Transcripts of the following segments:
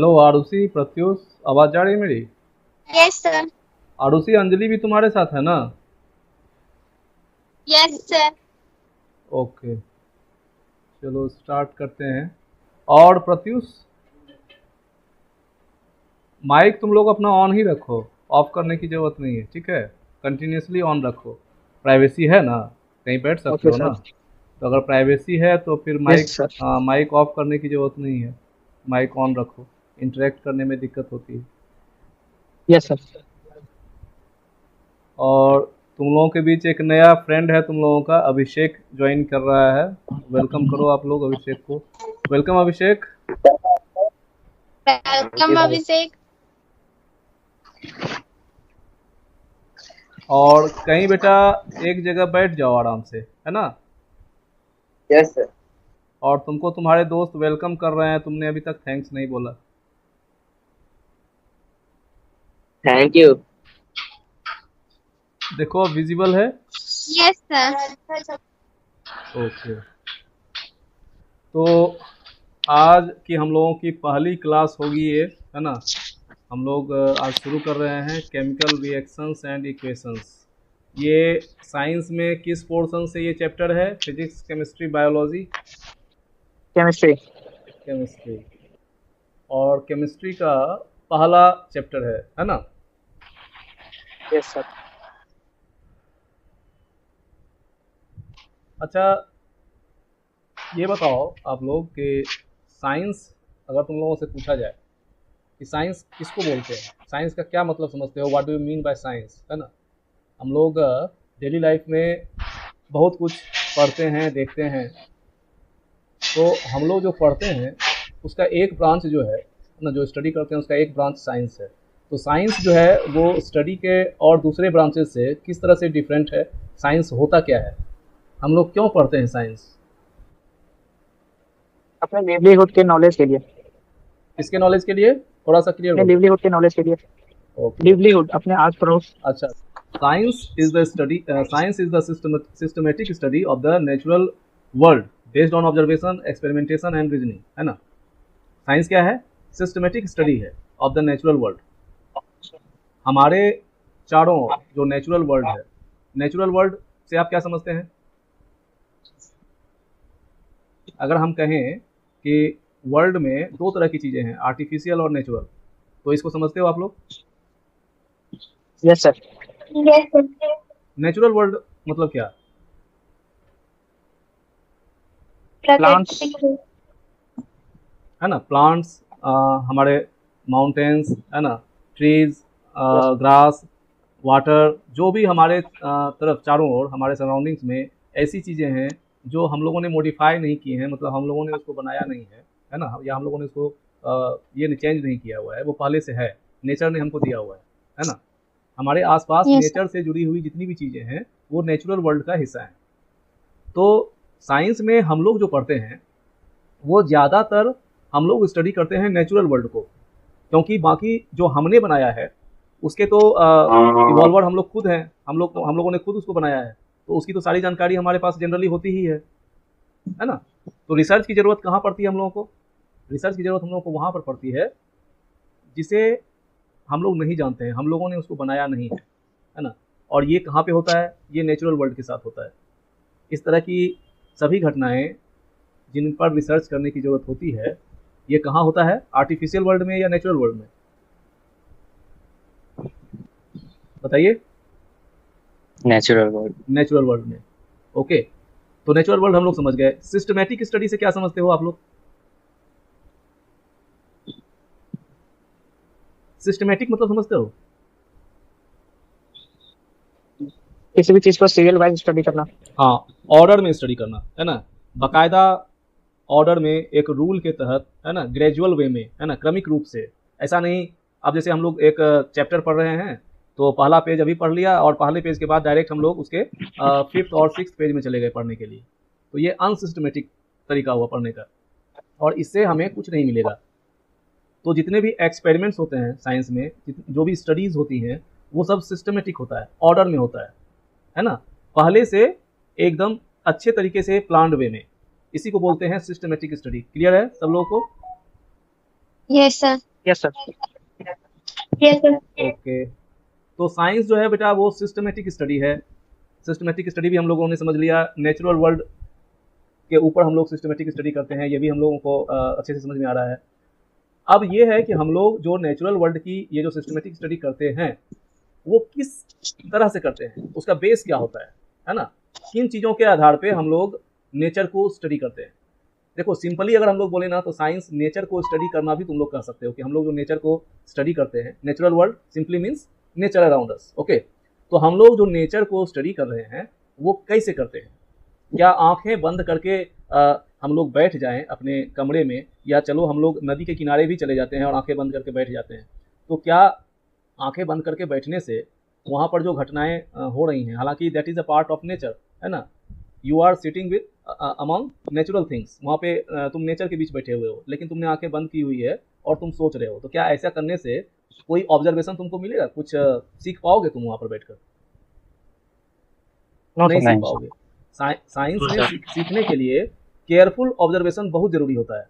Hello Arushi, Pratyush, आवाज जा रही है मेरी? Yes sir. आरुषि, अंजलि भी तुम्हारे साथ है ना? Yes sir. ओके, चलो स्टार्ट करते हैं। और प्रत्युष, माइक तुम लोग अपना ऑन ही रखो, ऑफ करने की जरूरत नहीं है, ठीक है? कंटिन्यूसली ऑन रखो। प्राइवेसी है ना, कहीं बैठ सकते ओके हो ना? सर। तो अगर प्राइवेसी है तो फिर yes mike sir. Mike off करने की जरूरत नहीं है। माइक ऑन रखो, इंटरेक्ट करने में दिक्कत होती है। Yes sir. और तुम लोगों के बीच एक नया फ्रेंड है तुम लोगों का, अभिषेक ज्वाइन कर रहा है। वेलकम करो आप लोग अभिषेक को। वेलकम अभिषेक। वेलकम अभिषेक। और कहीं बेटा एक जगह बैठ जाओ आराम से, है ना? Yes sir. और तुमको तुम्हारे दोस्त वेलकम कर रहे हैं, तुमने अभी तक थैंक्स नहीं बोला। Thank you. देखो विजिबल है। Yes sir. ओके, तो आज की हम लोगों की पहली क्लास होगी ये, है ना? हम लोग आज शुरू कर रहे हैं केमिकल रिएक्शंस एंड इक्वेशंस। ये साइंस में किस पोर्शन से ये चैप्टर है? Physics, chemistry, biology? Chemistry. Chemistry. और केमिस्ट्री का पहला चैप्टर है ना? Yes sir. अच्छा, ये बताओ आप लोग कि साइंस, अगर तुम लोगों से पूछा जाए कि साइंस किसको बोलते हैं, साइंस का क्या मतलब समझते हो, what do you mean by science, है ना? हम लोग डेली लाइफ में बहुत कुछ पढ़ते हैं, देखते हैं। तो हम लोग जो पढ़ते हैं उसका एक ब्रांच जो है ना, जो स्टडी करते हैं उसका एक ब्रांच साइंस है। तो साइंस जो है वो स्टडी के और दूसरे ब्रांचेस से किस तरह से डिफरेंट है? साइंस होता क्या है? हम लोग क्यों पढ़ते हैं साइंस? अपने लिवलीहुड के नॉलेज के लिए। किसके नॉलेज के लिए? थोड़ा सा क्लियर अपने बोलो। लिवलीहुड के नॉलेज के लिए। ओके। लिवलीहुड अपने आस पड़ोस। अच्छा, science is the systematic study of the natural world based on observation, experimentation and reasoning, है ना? साइंस क्या है? सिस्टमेटिक स्टडी है ऑफ द नेचुरल वर्ल्ड। हमारे चारों ओर जो नेचुरल वर्ल्ड है, नेचुरल वर्ल्ड से आप क्या समझते हैं? अगर हम कहें कि वर्ल्ड में दो तरह की चीजें हैं, आर्टिफिशियल और नेचुरल, तो इसको समझते हो आप लोग? Yes sir. Yes sir. Natural world मतलब क्या? प्लांट्स। प्राकृतिक। है ना? प्लांट्स, हमारे माउंटेन्स, है ना? Trees, yes. ग्रास, वाटर, जो भी हमारे तरफ चारों ओर हमारे सराउंडिंग्स में ऐसी चीज़ें हैं जो हम लोगों ने मॉडिफाई नहीं की हैं, मतलब हम लोगों ने उसको बनाया नहीं है ना? या हम लोगों ने उसको ये चेंज नहीं किया हुआ है, वो पहले से है, नेचर ने हमको दिया हुआ है ना? हमारे आसपास यस नेचर से जुड़ी हुई जितनी भी चीज़ें हैं वो नेचुरल वर्ल्ड का हिस्सा हैं। तो साइंस में हम लोग जो पढ़ते हैं वो ज़्यादातर हम लोग स्टडी करते हैं नेचुरल वर्ल्ड को, क्योंकि बाकी जो हमने बनाया है उसके तो इवॉल्वर हम लोग खुद हैं, हम लोगों ने खुद उसको बनाया है, तो उसकी तो सारी जानकारी हमारे पास जनरली होती ही है ना? तो रिसर्च की ज़रूरत कहाँ पड़ती है हम लोगों को? रिसर्च की ज़रूरत हम लोगों को वहाँ पर पड़ती है जिसे हम लोग नहीं जानते हैं, हम लोगों ने उसको बनाया नहीं है ना? और ये कहाँ पे होता है? ये नेचुरल वर्ल्ड के साथ होता है। इस तरह की सभी घटनाएं जिन पर रिसर्च करने की ज़रूरत होती है, ये कहाँ होता है? आर्टिफिशियल वर्ल्ड में या नेचुरल वर्ल्ड में? बताइए। Natural world. नेचुरल वर्ल्ड में। ओके, तो नेचुरल वर्ल्ड हम लोग समझ गए। सिस्टमैटिक स्टडी से क्या समझते हो आप लोग? सिस्टमैटिक मतलब समझते हो? किसी भी चीज को सीरियल वाइज स्टडी करना। हाँ, ऑर्डर में स्टडी करना, है ना? बाकायदा ऑर्डर में, एक रूल के तहत, है ना? ग्रेजुअल वे में, है ना? क्रमिक रूप से। ऐसा नहीं, अब जैसे हम लोग एक चैप्टर पढ़ रहे हैं तो पहला पेज अभी पढ़ लिया और पहले पेज के बाद डायरेक्ट हम लोग उसके फिफ्थ और सिक्स पेज में चले गए पढ़ने के लिए, तो ये अनसिस्टमेटिक तरीका हुआ पढ़ने का, और इससे हमें कुछ नहीं मिलेगा। तो जितने भी एक्सपेरिमेंट्स होते हैं साइंस में, जो भी स्टडीज़ होती हैं, वो सब सिस्टमेटिक होता है, ऑर्डर में होता है ना? पहले से एकदम अच्छे तरीके से प्लान्ड वे में। इसी को बोलते हैं सिस्टमेटिक स्टडी। क्लियर है सब लोगों को? Yes sir. Yes sir. Yes, sir. Okay, तो साइंस जो है बेटा वो सिस्टमेटिक स्टडी है। सिस्टमेटिक स्टडी भी हम लोगों ने समझ लिया। नेचुरल वर्ल्ड के ऊपर हम लोग सिस्टमेटिक स्टडी करते हैं, ये भी हम लोगों को अच्छे से समझ में आ रहा है। अब ये है कि हम लोग जो नेचुरल वर्ल्ड की ये जो सिस्टमेटिक स्टडी करते हैं वो किस तरह से करते हैं, उसका बेस क्या होता है ना, किन चीज़ों के आधार पे हम लोग नेचर को स्टडी करते हैं। देखो सिंपली अगर हम लोग बोले ना तो साइंस नेचर को स्टडी करना भी तुम लोग कह सकते हो कि हम लोग जो नेचर को स्टडी करते हैं, natural world simply means nature around us. Okay, तो हम लोग जो नेचर को स्टडी कर रहे हैं वो कैसे करते हैं? क्या आंखें बंद करके हम लोग बैठ जाएं अपने कमरे में, या चलो हम लोग नदी के किनारे भी चले जाते हैं और आंखें बंद करके बैठ जाते हैं, तो क्या आंखें बंद करके बैठने से वहाँ पर जो घटनाएं हो रही हैं, हालांकि that is a part of nature, है ना, you are sitting with among natural things, वहाँ पे तुम नेचर के बीच बैठे हुए हो, लेकिन तुमने आंखें बंद की हुई है और तुम सोच रहे हो, तो क्या ऐसा करने से कोई ऑब्जर्वेशन तुमको मिलेगा, कुछ सीख पाओगे तुम वहाँ पर बैठकर? नहीं सीख पाओगे। साइंस में सीखने के लिए केयरफुल ऑब्जर्वेशन बहुत जरूरी होता है।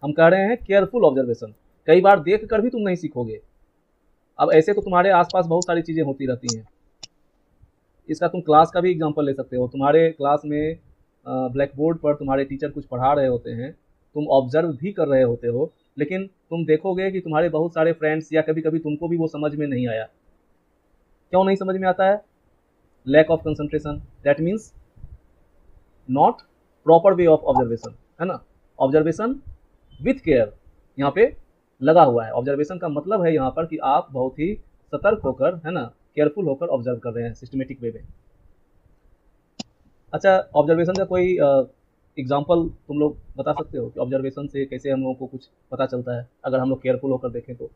हम कह रहे हैं केयरफुल ऑब्जर्वेशन, कई बार देख कर भी तुम नहीं सीखोगे। अब ऐसे तो तुम्हारे आसपास बहुत सारी चीज़ें होती रहती हैं, इसका तुम क्लास का भी एग्जांपल ले सकते हो। तुम्हारे क्लास में ब्लैक बोर्ड पर तुम्हारे टीचर कुछ पढ़ा रहे होते हैं, तुम ऑब्जर्व भी कर रहे होते हो, लेकिन तुम देखोगे कि तुम्हारे बहुत सारे फ्रेंड्स या कभी कभी तुमको भी वो समझ में नहीं आया। क्यों नहीं समझ में आता है? Lack of concentration, that means not proper way of observation, है ना। ऑब्जर्वेशन विथ केयर यहाँ पे लगा हुआ है। ऑब्जर्वेशन का मतलब है यहाँ पर कि आप बहुत ही सतर्क होकर, है ना, केयरफुल होकर ऑब्जर्व कर रहे हैं सिस्टमेटिक वे में। अच्छा, ऑब्जर्वेशन का कोई एग्जांपल तुम लोग बता सकते हो कि ऑब्जर्वेशन से कैसे हम लोगों को कुछ पता चलता है अगर हम लोग केयरफुल होकर देखें तो?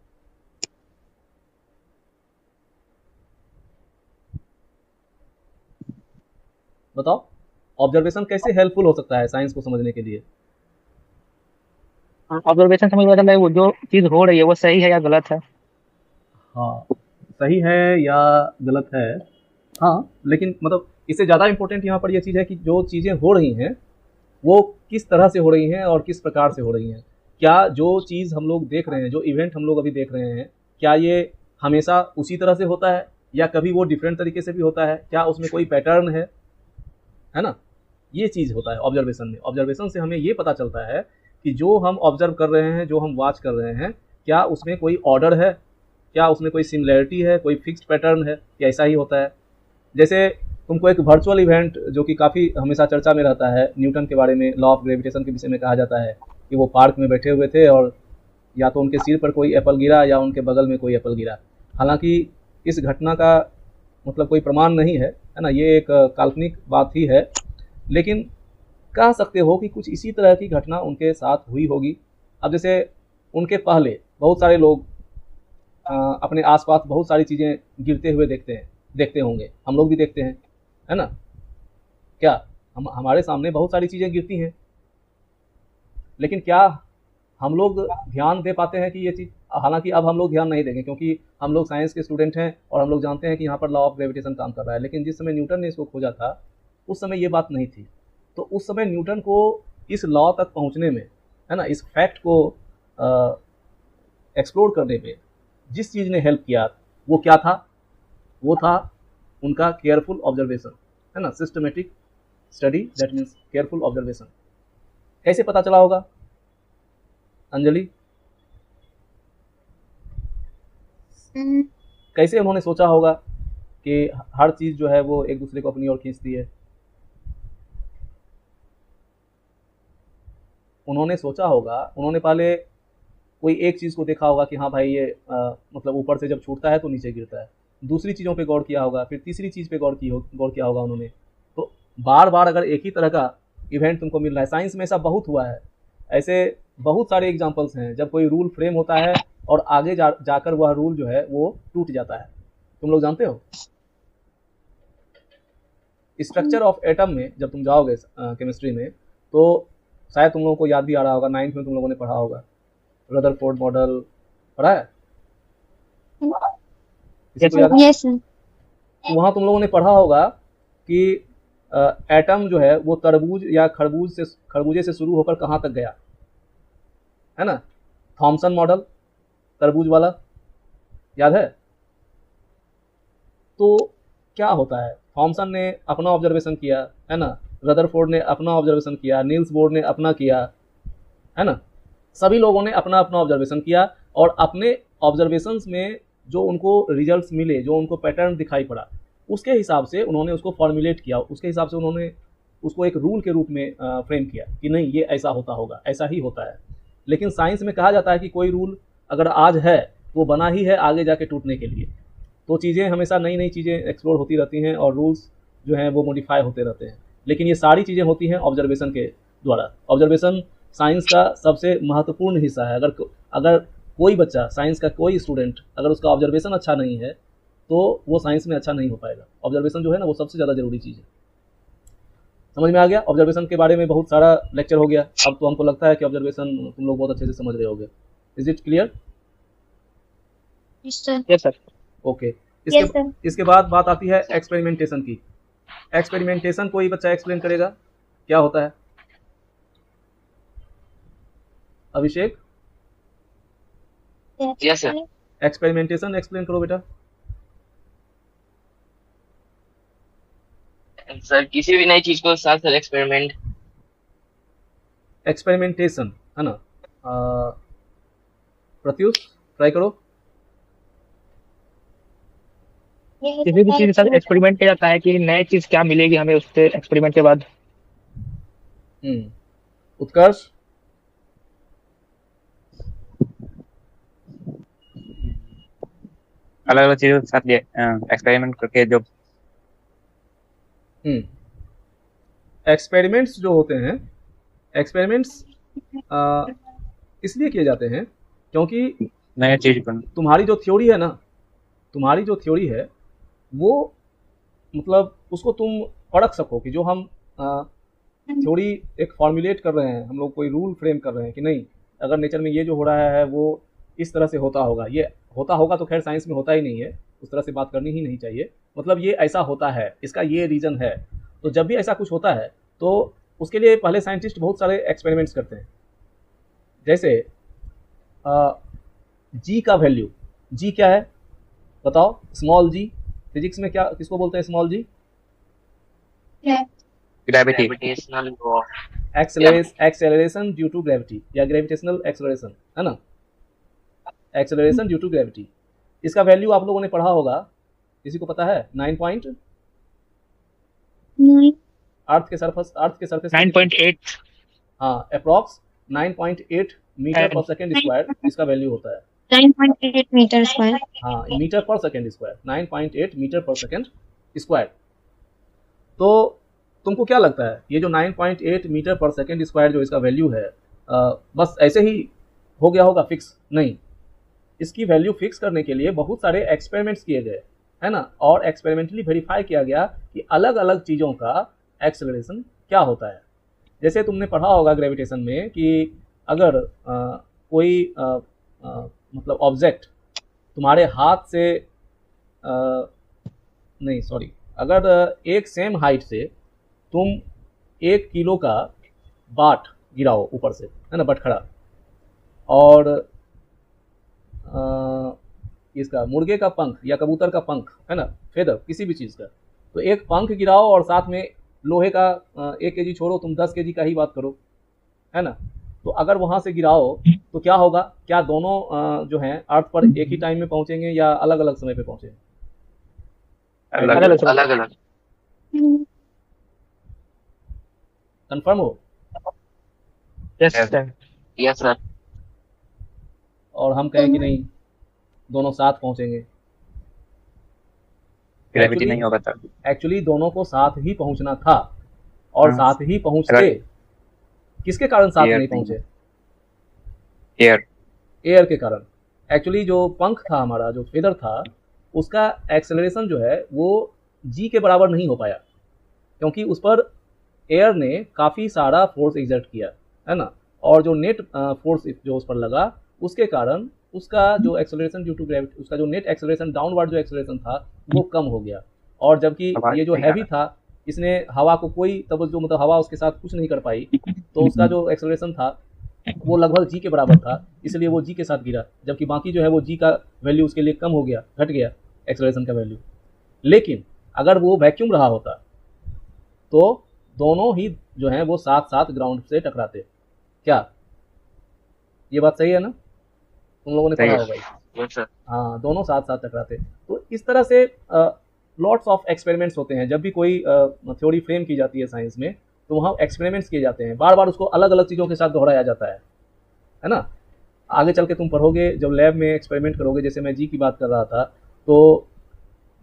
बताओ, ऑब्जर्वेशन कैसे हेल्पफुल हो सकता है साइंस को समझने के लिए? ऑब्जर्वेशन समझ में आता है वो जो चीज हो रही है वो सही है या गलत है। हाँ, सही है या गलत है। हाँ, लेकिन मतलब इससे ज़्यादा इम्पोर्टेंट यहाँ पर यह चीज़ है कि जो चीज़ें हो रही हैं वो किस तरह से हो रही हैं और किस प्रकार से हो रही हैं। क्या जो चीज़ हम लोग देख रहे हैं, जो इवेंट हम लोग अभी देख रहे हैं, क्या ये हमेशा उसी तरह से होता है या कभी वो डिफरेंट तरीके से भी होता है? क्या उसमें कोई पैटर्न है ना? ये चीज़ होता है ऑब्जर्वेशन में। ऑब्जर्वेशन से हमें ये पता चलता है कि जो हम ऑब्जर्व कर रहे हैं, जो हम वॉच कर रहे हैं, क्या उसमें कोई ऑर्डर है, क्या उसमें कोई सिमिलैरिटी है, कोई फिक्स्ड पैटर्न है, या ऐसा ही होता है। जैसे तुमको एक वर्चुअल इवेंट जो कि काफ़ी हमेशा चर्चा में रहता है, न्यूटन के बारे में, लॉ ऑफ ग्रेविटेशन के विषय में कहा जाता है कि वो पार्क में बैठे हुए थे और या तो उनके सिर पर कोई एप्पल गिरा या उनके बगल में कोई एप्पल गिरा। हालांकि इस घटना का मतलब कोई प्रमाण नहीं है ना, ये एक काल्पनिक बात ही है, लेकिन कह सकते हो कि कुछ इसी तरह की घटना उनके साथ हुई होगी। अब जैसे उनके पहले बहुत सारे लोग अपने आसपास बहुत सारी चीज़ें गिरते हुए देखते होंगे, हम लोग भी देखते हैं, है ना। क्या हमारे सामने बहुत सारी चीज़ें गिरती हैं, लेकिन क्या हम लोग ध्यान दे पाते हैं कि ये चीज़, हालांकि अब हम लोग ध्यान नहीं देंगे क्योंकि हम लोग साइंस के स्टूडेंट हैं और हम लोग जानते हैं कि यहाँ पर लॉ ऑफ ग्रेविटेशन काम कर रहा है, लेकिन जिस समय न्यूटन ने इसको खोजा था उस समय ये बात नहीं थी। तो उस समय न्यूटन को इस लॉ तक पहुँचने में, है ना, इस फैक्ट को एक्सप्लोर करने में जिस चीज़ ने हेल्प किया वो क्या था? वो था उनका केयरफुल ऑब्जर्वेशन, है ना, systematic study, that means careful observation. कैसे पता चला होगा अंजलि? कैसे उन्होंने सोचा होगा कि हर चीज़ जो है वो एक दूसरे को अपनी ओर खींचती है? उन्होंने सोचा होगा, उन्होंने पहले कोई एक चीज़ को देखा होगा कि हाँ भाई ये मतलब ऊपर से जब छूटता है तो नीचे गिरता है, दूसरी चीज़ों पे गौर किया होगा, फिर तीसरी चीज़ पे गौर किया होगा उन्होंने। तो बार बार अगर एक ही तरह का इवेंट तुमको मिल रहा है, साइंस में ऐसा बहुत हुआ है, ऐसे बहुत सारे एग्जांपल्स हैं जब कोई रूल फ्रेम होता है और आगे जाकर वह रूल जो है वो टूट जाता है। तुम लोग जानते हो स्ट्रक्चर ऑफ एटम में जब तुम जाओगे केमिस्ट्री में, तो शायद तुम लोगों को याद भी आ रहा होगा, 9th में तुम लोगों ने पढ़ा होगा, रदरफोर्ड मॉडल पढ़ा है? Yes sir. वहाँ तुम लोगों ने पढ़ा होगा कि एटम जो है वो तरबूज या खरबूजे से शुरू होकर कहाँ तक गया, है ना। थॉमसन मॉडल, तरबूज वाला, याद है? तो क्या होता है, थॉमसन ने अपना ऑब्जर्वेशन किया, है ना, रदरफोर्ड ने अपना ऑब्जर्वेशन किया, नील्स बोर ने अपना किया, है ना, सभी लोगों ने अपना अपना ऑब्जर्वेशन किया और अपने ऑब्जर्वेशंस में जो उनको रिजल्ट्स मिले, जो उनको पैटर्न दिखाई पड़ा, उसके हिसाब से उन्होंने उसको फॉर्मुलेट किया, उसके हिसाब से उन्होंने उसको एक रूल के रूप में फ्रेम किया कि नहीं ये ऐसा होता होगा, ऐसा ही होता है। लेकिन साइंस में कहा जाता है कि कोई रूल अगर आज है तो बना ही है आगे जाके टूटने के लिए। तो चीज़ें हमेशा नई नई चीज़ें एक्सप्लोर होती रहती हैं और रूल्स जो हैं वो मॉडिफाई होते रहते हैं, लेकिन ये सारी चीज़ें होती हैं ऑब्जर्वेशन के द्वारा। ऑब्जर्वेशन साइंस का सबसे महत्वपूर्ण हिस्सा है। अगर कोई बच्चा, साइंस का कोई स्टूडेंट, अगर उसका ऑब्जर्वेशन अच्छा नहीं है तो वो साइंस में अच्छा नहीं हो पाएगा। ऑब्जर्वेशन जो है ना वो सबसे ज़्यादा ज़रूरी चीज़ है। समझ में आ गया? ऑब्जर्वेशन के बारे में बहुत सारा लेक्चर हो गया, अब तो हमको लगता है कि ऑब्जर्वेशन तुम लोग बहुत अच्छे से समझ रहे होगे। Is it clear? Yes, sir. Yes sir. Okay. Yes, sir. इसके बाद बात आती है एक्सपेरिमेंटेशन की। एक्सपेरिमेंटेशन कोई बच्चा एक्सप्लेन करेगा क्या होता है? अभिषेक, Yes, sir. एक्सपेरिमेंटेशन एक्सप्लेन करो बेटा। सर किसी भी नई चीज को साथ साथ एक्सपेरिमेंट। एक्सपेरिमेंटेशन है ना, प्रत्युष ट्राई करो। किसी भी चीज के साथ एक्सपेरिमेंट किया जाता है कि नई चीज क्या मिलेगी हमें उससे एक्सपेरिमेंट के बाद। उत्कर्ष, अलग अलग चीजों के साथ एक्सपेरिमेंट करके जो एक्सपेरिमेंट्स जो होते हैं, एक्सपेरिमेंट्स इसलिए किए जाते हैं क्योंकि नया चीज बन तुम्हारी जो थ्योरी है ना, तुम्हारी जो थ्योरी है वो मतलब उसको तुम परख सको कि जो हम थ्योरी एक फॉर्मुलेट कर रहे हैं, हम लोग कोई रूल फ्रेम कर रहे हैं कि नहीं अगर नेचर में ये जो हो रहा है वो इस तरह से होता होगा, ये होता होगा तो खैर साइंस में होता ही नहीं है, उस तरह से बात करनी ही नहीं चाहिए, मतलब ये ऐसा होता है, इसका ये रीज़न है। तो जब भी ऐसा कुछ होता है तो उसके लिए पहले साइंटिस्ट बहुत सारे एक्सपेरिमेंट्स करते हैं। जैसे जी का वैल्यू, जी क्या है बताओ? स्मॉल जी, फिजिक्स में क्या किसको बोलते हैं small G? Gravity, gravitational acceleration due to gravity या ग्रेविटेशनल एक्सेलरेशन, है ना, एक्सेलरेशन ड्यू टू ग्रेविटी। इसका वैल्यू आप लोगों ने पढ़ा होगा, किसी को पता है? 9 पॉइंट अर्थ के सरफेस 9.8। हाँ, अप्रॉक्स 9.8 मीटर पर सेकेंड स्क्वायर इसका वैल्यू होता है। 9.8 meter square. हाँ, मीटर पर सेकेंड स्क्वायर, 9.8 मीटर पर सेकेंड स्क्वायर। तो तुमको क्या लगता है ये जो 9.8 मीटर पर सेकेंड स्क्वायर जो इसका वैल्यू है बस ऐसे ही हो गया होगा फिक्स? नहीं, इसकी वैल्यू फिक्स करने के लिए बहुत सारे एक्सपेरिमेंट्स किए गए, है ना, और एक्सपेरिमेंटली वेरीफाई किया गया कि अलग अलग चीज़ों का एक्सेलरेशन क्या होता है। जैसे तुमने पढ़ा होगा ग्रेविटेशन में कि अगर कोई मतलब ऑब्जेक्ट तुम्हारे हाथ से नहीं सॉरी, अगर एक सेम हाइट से तुम 1 किलो का बाट गिराओ ऊपर से, है ना, बटखड़ा, और इसका मुर्गे का पंख या कबूतर का पंख, है ना, फेदर किसी भी चीज़ का, तो एक पंख गिराओ और साथ में लोहे का 1 केजी छोड़ो, तुम 10 केजी का ही बात करो, है ना, तो अगर वहाँ से गिराओ तो क्या होगा? क्या दोनों जो हैं अर्थ पर एक ही टाइम में पहुँचेंगे या अलग अलग समय पे पहुँचेंगे? अलग अलग अलग। कंफर्म हो? Yes Yes. Sir. Yes sir. और हम कहें कि नहीं दोनों साथ पहुँचेंगे? ग्रेविटी नहीं होगा तब। एक्चुअली दोनों को साथ ही पहुँचना था और हाँ। साथ ही पहुँचते, किसके कारण साथ Air नहीं नहीं। पहुँचे? एयर एयर के कारण। एक्चुअली जो पंख था हमारा, जो फेदर था, उसका एक्सेलरेशन जो है वो जी के बराबर नहीं हो पाया क्योंकि उस पर एयर ने काफ़ी सारा फोर्स एग्जर्ट किया, है ना, और जो नेट फोर्स जो उस पर लगा उसके कारण उसका जो एक्सेलरेशन ड्यू टू ग्रेविटी, उसका जो नेट एक्सेलरेशन डाउनवर्ड जो एक्सेलरेशन था वो कम हो गया। और जबकि ये जो हैवी था इसने हवा को कोई तवज्जो, मतलब हवा उसके साथ कुछ नहीं कर पाई, तो उसका जो एक्सेलरेशन था वो लगभग जी के बराबर था, इसलिए वो जी के साथ गिरा, जबकि बाकी जो है वो जी का वैल्यू उसके लिए कम हो गया, घट गया एक्सेलरेशन का वैल्यू। लेकिन अगर वो वैक्यूम रहा होता तो दोनों ही जो है वो साथ साथ ग्राउंड से टकराते। क्या ये बात सही है ना? तुम लोगों ने सही पढ़ा है। होगा ये। Yes sir. हाँ, दोनों साथ साथ टकराते। तो इस तरह से लॉट्स ऑफ एक्सपेरिमेंट्स होते हैं। जब भी कोई थ्योरी फ्रेम की जाती है साइंस में, तो वहाँ एक्सपेरिमेंट्स किए जाते हैं, बार बार उसको अलग अलग चीज़ों के साथ दोहराया जाता है ना। आगे चल के तुम पढ़ोगे, जब लैब में एक्सपेरिमेंट करोगे, जैसे मैं जी की बात कर रहा था, तो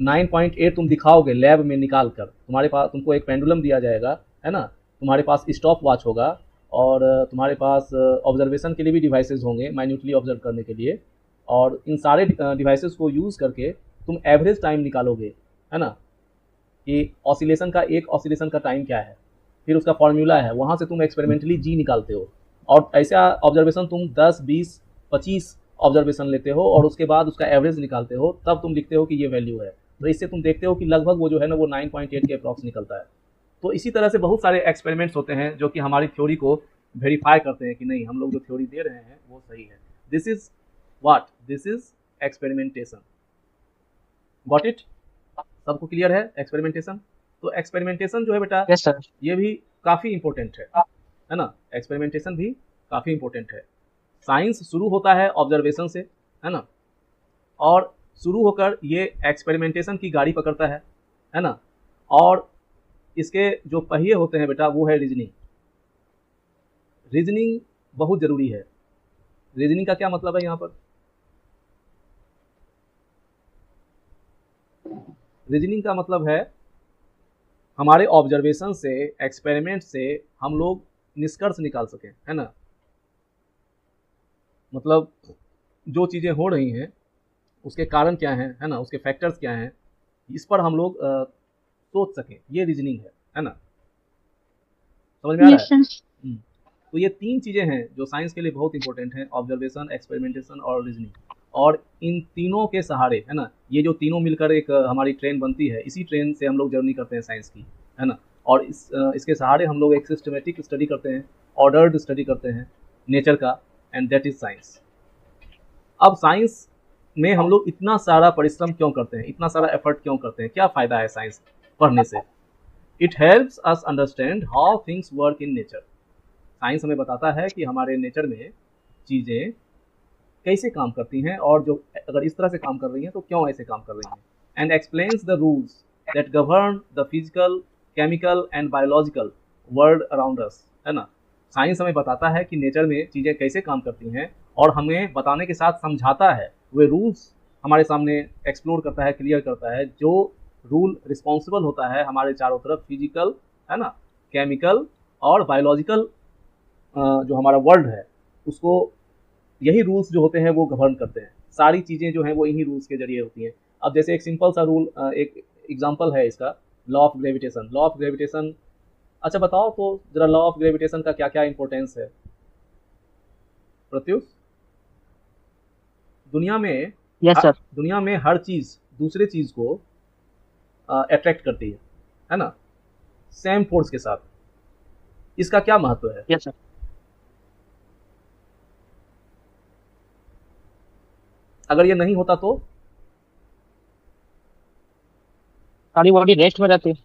9.8 तुम दिखाओगे लैब में निकाल कर, तुम्हारे पास तुमको एक पेंडुलम दिया जाएगा, है ना, तुम्हारे पास स्टॉप वॉच होगा, और तुम्हारे पास ऑब्जर्वेशन के लिए भी डिवाइसेस होंगे, माइन्यूटली ऑब्जर्व करने के लिए, और इन सारे डिवाइसेस को यूज़ करके तुम एवरेज टाइम निकालोगे, है ना, कि ऑसिलेशन का, एक ऑसिलेशन का टाइम क्या है, फिर उसका फॉर्मूला है, वहाँ से तुम एक्सपेरिमेंटली जी निकालते हो, और ऐसा ऑब्जर्वेशन तुम 10, 20, 25 ऑब्जर्वेशन लेते हो, और उसके बाद उसका एवरेज निकालते हो, तब तुम लिखते हो कि ये वैल्यू है। तो इससे तुम देखते हो कि लगभग वो जो है ना वो 9.8 के अप्रॉक्स निकलता है। तो इसी तरह से बहुत सारे एक्सपेरिमेंट्स होते हैं जो कि हमारी थ्योरी को वेरीफाई करते हैं कि नहीं, हम लोग जो थ्योरी दे रहे हैं वो सही है। This is what, this is experimentation. Got it? सबको क्लियर है एक्सपेरिमेंटेशन? तो एक्सपेरिमेंटेशन जो है बेटा, यस सर। ये भी काफ़ी इंपॉर्टेंट है ना। एक्सपेरिमेंटेशन भी काफ़ी इंपॉर्टेंट है। साइंस शुरू होता है ऑब्जर्वेशन से, है ना, और शुरू होकर ये एक्सपेरिमेंटेशन की गाड़ी पकड़ता है ना, और इसके जो पहिए होते हैं बेटा वो है रीजनिंग। रीजनिंग बहुत ज़रूरी है। रीजनिंग का क्या मतलब है यहाँ पर? रीजनिंग का मतलब है हमारे ऑब्जर्वेशन से, एक्सपेरिमेंट से हम लोग निष्कर्ष निकाल सकें, है ना। मतलब जो चीज़ें हो रही हैं उसके कारण क्या हैं, है ना, उसके फैक्टर्स क्या हैं, इस पर हम लोग सोच सकें, ये रीजनिंग है ना। समझ में आ रहा यस है? सर। तो ये तीन चीज़ें हैं जो साइंस के लिए बहुत इंपॉर्टेंट हैं, ऑब्जर्वेशन, एक्सपेरिमेंटेशन और रीजनिंग। और इन तीनों के सहारे, है ना, ये जो तीनों मिलकर एक हमारी ट्रेन बनती है, इसी ट्रेन से हम लोग जर्नी करते हैं साइंस की, है ना। और इसके सहारे हम लोग एक सिस्टमेटिक स्टडी करते हैं, ऑर्डर्ड स्टडी करते हैं नेचर का, एंड दैट इज साइंस। अब साइंस में हम लोग इतना सारा परिश्रम क्यों करते हैं, इतना सारा एफर्ट क्यों करते हैं, क्या फ़ायदा है साइंस पढ़ने से? It helps us understand how things work in nature. Science हमें बताता है कि हमारे नेचर में चीज़ें कैसे काम करती हैं, और जो अगर इस तरह से काम कर रही हैं तो क्यों ऐसे काम कर रही हैं, and explains the rules that govern the physical, chemical and biological world around us, है ना। साइंस हमें बताता है कि नेचर में चीज़ें कैसे काम करती हैं, और हमें बताने के साथ समझाता है, वे रूल्स हमारे सामने एक्सप्लोर करता है, क्लियर करता है, जो रूल रिस्पॉन्सिबल होता है हमारे चारों तरफ, फिजिकल, है ना, केमिकल और बायोलॉजिकल जो हमारा वर्ल्ड है उसको, यही रूल्स जो होते हैं वो गवर्न करते हैं। सारी चीज़ें जो हैं वो इन्हीं रूल्स के जरिए होती हैं। अब जैसे एक सिंपल सा रूल, एक एग्जांपल है इसका, law of gravitation. Law of gravitation, अच्छा बताओ तो जरा, लॉ ऑफ ग्रेविटेशन का क्या क्या इंपॉर्टेंस है प्रत्युष? दुनिया में, यस सर। दुनिया में हर चीज़ दूसरे चीज़ को अट्रैक्ट करती है ना, सेम फोर्स के साथ। इसका क्या महत्व है? Yes sir. अगर ये नहीं होता तो? सारी बॉडी रेस्ट में रहती है।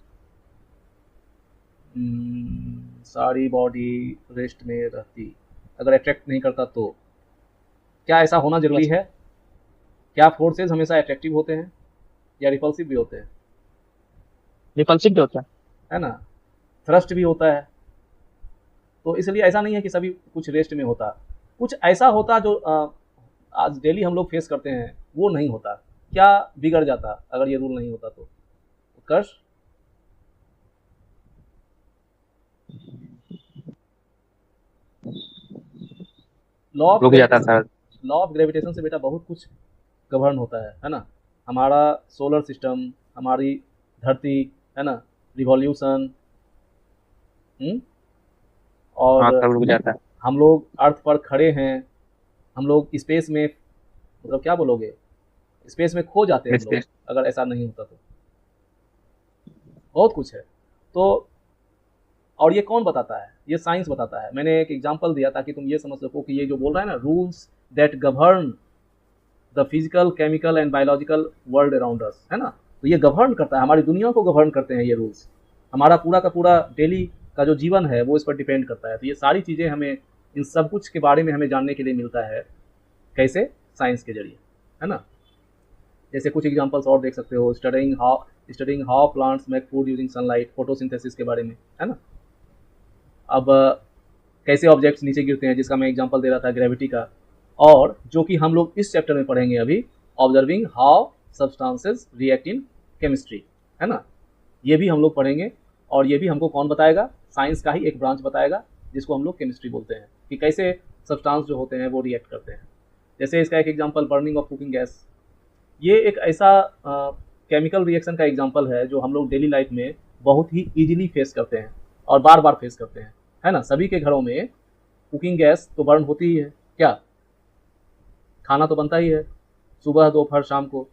सारी बॉडी रेस्ट में रहती, अगर अट्रैक्ट नहीं करता तो? क्या ऐसा होना जरूरी है? क्या फोर्सेस हमेशा अट्रैक्टिव होते हैं या रिपल्सिव भी होते हैं? रिपल्सिव भी होता है ना, थ्रस्ट भी होता है। तो इसलिए ऐसा नहीं है कि सभी कुछ रेस्ट में होता, कुछ ऐसा होता जो आज डेली हम लोग फेस करते हैं वो नहीं होता। क्या बिगड़ जाता अगर ये रूल नहीं होता तो? उत्कर्ष? लॉ रुक जाता सर। ऑफ ग्रेविटेशन से बेटा बहुत कुछ गवर्न होता है ना। हमारा सोलर सिस्टम, हमारी धरती, है ना, रिवॉल्यूशन, और हाँ सब रुक जाता है। हम लोग अर्थ पर खड़े हैं, हम लोग स्पेस में, मतलब क्या बोलोगे, स्पेस में खो जाते हैं हम लोग अगर ऐसा नहीं होता तो। बहुत कुछ है। तो और ये कौन बताता है? ये साइंस बताता है। मैंने एक एग्जांपल दिया ताकि तुम ये समझ सको कि ये जो बोल रहा है ना, rules that govern the physical, chemical and biological world around us, है ना, तो ये गवर्न करता है, हमारी दुनिया को गवर्न करते हैं ये रूल्स। हमारा पूरा का पूरा डेली का जो जीवन है वो इस पर डिपेंड करता है। तो ये सारी चीज़ें हमें, इन सब कुछ के बारे में हमें जानने के लिए मिलता है। कैसे? साइंस के जरिए, है ना। जैसे कुछ एग्जांपल्स और देख सकते हो, studying how plants make food using sunlight, photosynthesis के बारे में, है ना। अब कैसे ऑब्जेक्ट्स नीचे गिरते हैं, जिसका मैं एग्जांपल दे रहा था ग्रेविटी का, और जो कि हम लोग इस चैप्टर में पढ़ेंगे अभी, observing how substances react in chemistry, है ना। ये भी हम लोग पढ़ेंगे, और ये भी हमको कौन बताएगा? साइंस का ही एक ब्रांच बताएगा, जिसको हम लोग केमिस्ट्री बोलते हैं, कि कैसे सब्सटेंस जो होते हैं वो रिएक्ट करते हैं। जैसे इसका एक example burning of cooking gas, ये एक ऐसा केमिकल रिएक्शन का एग्जांपल है जो हम लोग डेली लाइफ में बहुत ही इजीली फेस करते हैं और बार बार फेस करते हैं, है ना। सभी के घरों में कुकिंग गैस तो बर्न होती ही है, क्या? खाना तो बनता ही है सुबह, दोपहर, शाम को।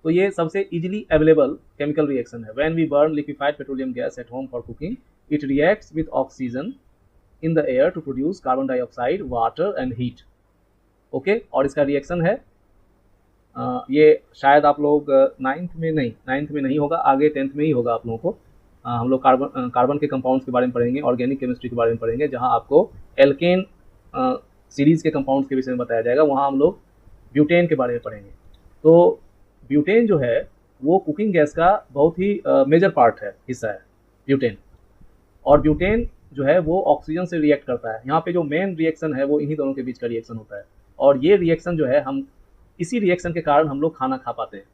तो ये सबसे इजीली अवेलेबल केमिकल रिएक्शन है। When we burn liquefied petroleum gas at home for cooking, it reacts with oxygen in the air to produce carbon dioxide, water and heat. Okay, और इसका रिएक्शन है, ये शायद आप लोग नाइन्थ में नहीं होगा, आगे 10th में ही होगा आप लोगों को। हम लोग कार्बन के कंपाउंड्स के बारे में पढ़ेंगे, ऑर्गेनिक केमिस्ट्री के बारे में पढ़ेंगे, जहां आपको एल्केन सीरीज के कंपाउंड्स के विषय में बताया जाएगा। वहां हम लोग ब्यूटेन के बारे में पढ़ेंगे। तो ब्यूटेन जो है वो कुकिंग गैस का बहुत ही मेजर पार्ट है, हिस्सा है ब्यूटेन। और ब्यूटेन जो है वो ऑक्सीजन से रिएक्ट करता है। यहाँ पे जो मेन रिएक्शन है वो इन्हीं दोनों के बीच का रिएक्शन होता है, और ये रिएक्शन जो है, हम इसी रिएक्शन के कारण हम लोग खाना खा पाते हैं।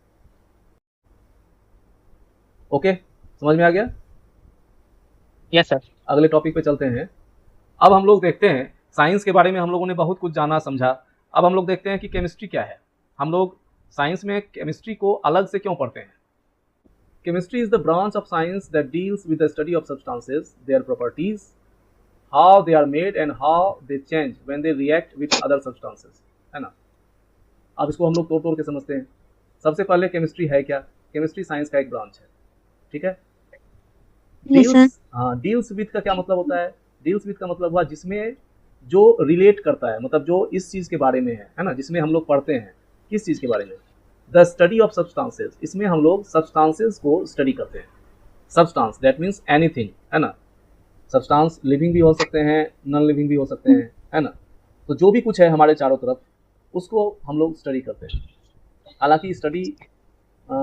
ओके, समझ में आ गया? Yes sir. अगले टॉपिक पे चलते हैं। अब हम लोग देखते हैं, साइंस के बारे में हम लोगों ने बहुत कुछ जाना समझा। अब हम लोग देखते हैं कि केमिस्ट्री क्या है। हम लोग साइंस में केमिस्ट्री को अलग से क्यों पढ़ते हैं? Chemistry is the branch of science that deals with the study of substances, their properties, how they are made and how they change when they react with other substances, है ना। अब इसको हम लोग तोड़ तोड़ के समझते हैं। सबसे पहले केमिस्ट्री है क्या? केमिस्ट्री साइंस का एक ब्रांच है, ठीक है। डील्स विद का क्या मतलब होता है? डील्स विद का मतलब हुआ जिसमें जो रिलेट करता है, मतलब जो इस चीज के बारे में है ना, जिसमें हम लोग पढ़ते हैं। किस चीज के बारे में? द स्टडी ऑफ सब्सटेंसेस, इसमें हम लोग सब्सटेंसेस को स्टडी करते हैं। सब्सटेंस दैट मीन्स एनीथिंग, है ना। सब्सटेंस लिविंग भी हो सकते हैं, नॉन लिविंग भी हो सकते हैं, है ना। तो जो भी कुछ है हमारे चारों तरफ, उसको हम लोग स्टडी करते हैं। हालांकि स्टडी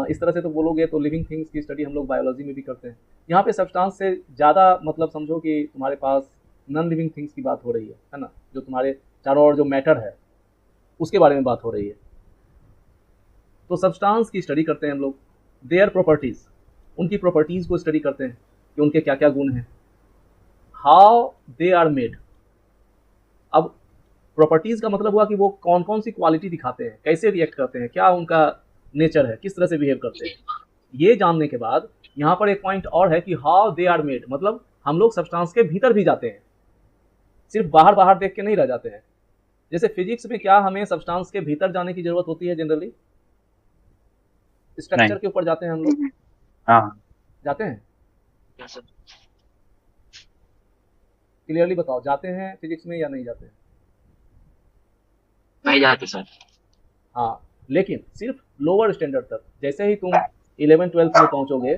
इस तरह से तो बोलोगे तो लिविंग थिंग्स की स्टडी हम लोग बायोलॉजी में भी करते हैं। यहाँ पे सब्सटेंस से ज़्यादा मतलब समझो कि तुम्हारे पास नॉन लिविंग थिंग्स की बात हो रही है ना, जो तुम्हारे चारों ओर जो मैटर है उसके बारे में बात हो रही है। तो सब्सटेंस की स्टडी करते हैं हम लोग। देयर प्रॉपर्टीज़, उनकी प्रॉपर्टीज़ को स्टडी करते हैं कि उनके क्या क्या गुण हैं। हाउ दे आर मेड, अब प्रॉपर्टीज़ का मतलब हुआ कि वो कौन कौन सी क्वालिटी दिखाते हैं, कैसे रिएक्ट करते हैं, क्या उनका नेचर है, किस तरह से बिहेव करते हैं। ये जानने के बाद यहाँ पर एक पॉइंट और है कि हाउ दे आर मेड, मतलब हम लोग सब्सटेंस के भीतर भी जाते हैं, सिर्फ बाहर बाहर देख के नहीं रह जाते हैं। जैसे फिजिक्स में क्या हमें सब्सटेंस के भीतर जाने की जरूरत होती है? जनरली स्ट्रक्चर के ऊपर जाते हैं हम लोग, हाँ जाते हैं? Yes, sir. क्लियरली बताओ, जाते हैं फिजिक्स में या नहीं जाते हैं? नहीं जाते सर। हाँ, लेकिन सिर्फ लोअर स्टैंडर्ड तक। जैसे ही तुम 11th-12th में पहुंचोगे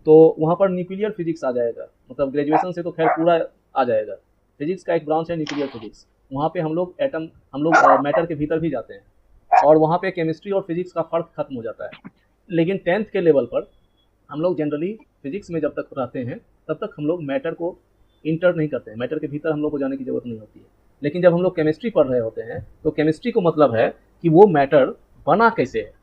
तो वहाँ पर न्यूक्लियर फिजिक्स आ जाएगा, मतलब ग्रेजुएशन से तो खैर पूरा आ जाएगा। फिजिक्स का एक ब्रांच है न्यूक्लियर फिजिक्स, वहाँ पे हम लोग मैटर के भीतर भी जाते हैं, और वहाँ पे केमिस्ट्री और फिजिक्स का फर्क खत्म हो जाता है। लेकिन 10th के लेवल पर हम लोग जनरली फिजिक्स में जब तक रहते हैं तब तक हम लोग मैटर को इंटर नहीं करते हैं, मैटर के भीतर हम लोग को जाने की जरूरत नहीं होती है। लेकिन जब हम लोग केमिस्ट्री पढ़ रहे होते हैं तो केमिस्ट्री को मतलब है कि वो मैटर बना कैसे है,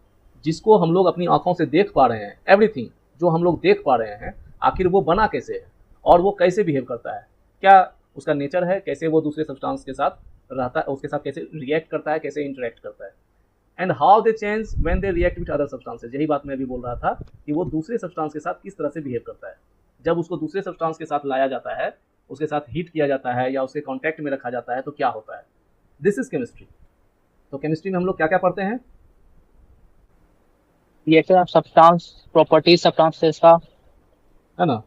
जिसको हम लोग अपनी आंखों से देख पा रहे हैं। एवरीथिंग जो हम लोग देख पा रहे हैं, आखिर वो बना कैसे है और वो कैसे बिहेव करता है, क्या उसका नेचर है, कैसे वो दूसरे सब्सटेंस के साथ रहता है, उसके साथ कैसे रिएक्ट करता है, कैसे इंटरेक्ट करता है। And how they change when they react with other substances, यही बात मैं अभी बोल रहा था कि वो दूसरे सब्सटेंस के साथ किस तरह से बिहेव करता है। जब उसको दूसरे सब्सटेंस के साथ लाया जाता है, उसके साथ हीट किया जाता है या उसके कांटेक्ट में रखा जाता है, तो क्या होता है। This is chemistry. तो केमिस्ट्री में हम लोग क्या क्या पढ़ते हैं? Reaction of substance, properties substances का, है ना।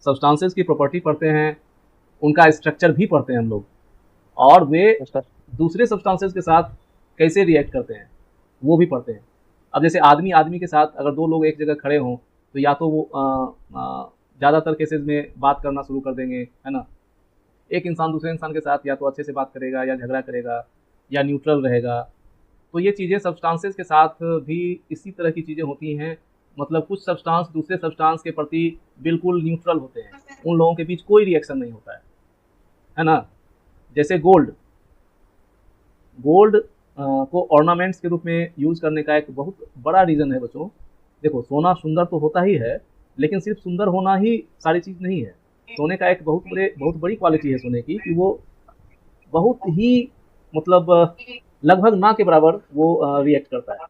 सब्सटेंसेस की प्रॉपर्टी पढ़ते हैं, उनका स्ट्रक्चर भी पढ़ते हैं हम लोग, और वे यस सर। दूसरे सब्सटेंसेस के साथ कैसे रिएक्ट करते हैं वो भी पढ़ते हैं। अब जैसे आदमी आदमी के साथ अगर दो लोग एक जगह खड़े हों तो या तो वो ज़्यादातर केसेस में बात करना शुरू कर देंगे, है ना। एक इंसान दूसरे इंसान के साथ या तो अच्छे से बात करेगा या झगड़ा करेगा या न्यूट्रल रहेगा। तो ये चीज़ें सब्सटेंसेस के साथ भी इसी तरह की चीज़ें होती हैं। मतलब कुछ सब्सटेंस दूसरे सब्सटेंस के प्रति बिल्कुल न्यूट्रल होते हैं, उन लोगों के बीच कोई रिएक्शन नहीं होता है ना। जैसे गोल्ड को ऑर्नामेंट्स के रूप में यूज़ करने का एक बहुत बड़ा रीज़न है बच्चों। देखो, सोना सुंदर तो होता ही है, लेकिन सिर्फ सुंदर होना ही सारी चीज़ नहीं है। सोने का एक बहुत बड़ी क्वालिटी है सोने की कि वो बहुत ही मतलब लगभग ना के बराबर वो रिएक्ट करता है।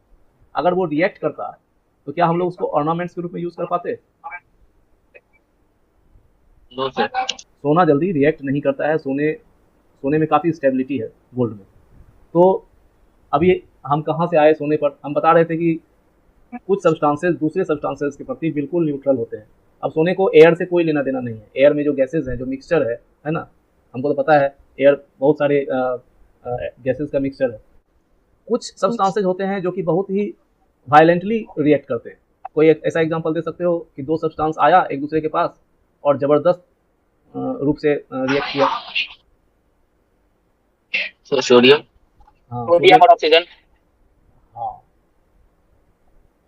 अगर वो रिएक्ट करता तो क्या हम लोग उसको ऑर्नामेंट्स के रूप में यूज़ कर पाते? No sir. सोना जल्दी रिएक्ट नहीं करता है। सोने में काफ़ी स्टेबिलिटी है गोल्ड में। तो अभी हम कहाँ से आए सोने पर? हम बता रहे थे कि कुछ सब्सटेंसेस दूसरे सब्सटेंसेस के प्रति बिल्कुल न्यूट्रल होते हैं। अब सोने को एयर से कोई लेना देना नहीं है। एयर में जो गैसेज हैं, जो मिक्सचर है ना, हमको तो पता है एयर बहुत सारे गैसेज का मिक्सचर है। कुछ सब्सटेंसेस होते हैं जो कि बहुत ही वायलेंटली रिएक्ट करते हैं। कोई एक ऐसा एग्जांपल दे सकते हो कि दो सब्सटेंस आया एक दूसरे के पास और ज़बरदस्त रूप से रिएक्ट किया? So sodium. हाँ, सोडियम और ऑक्सीजन। हाँ,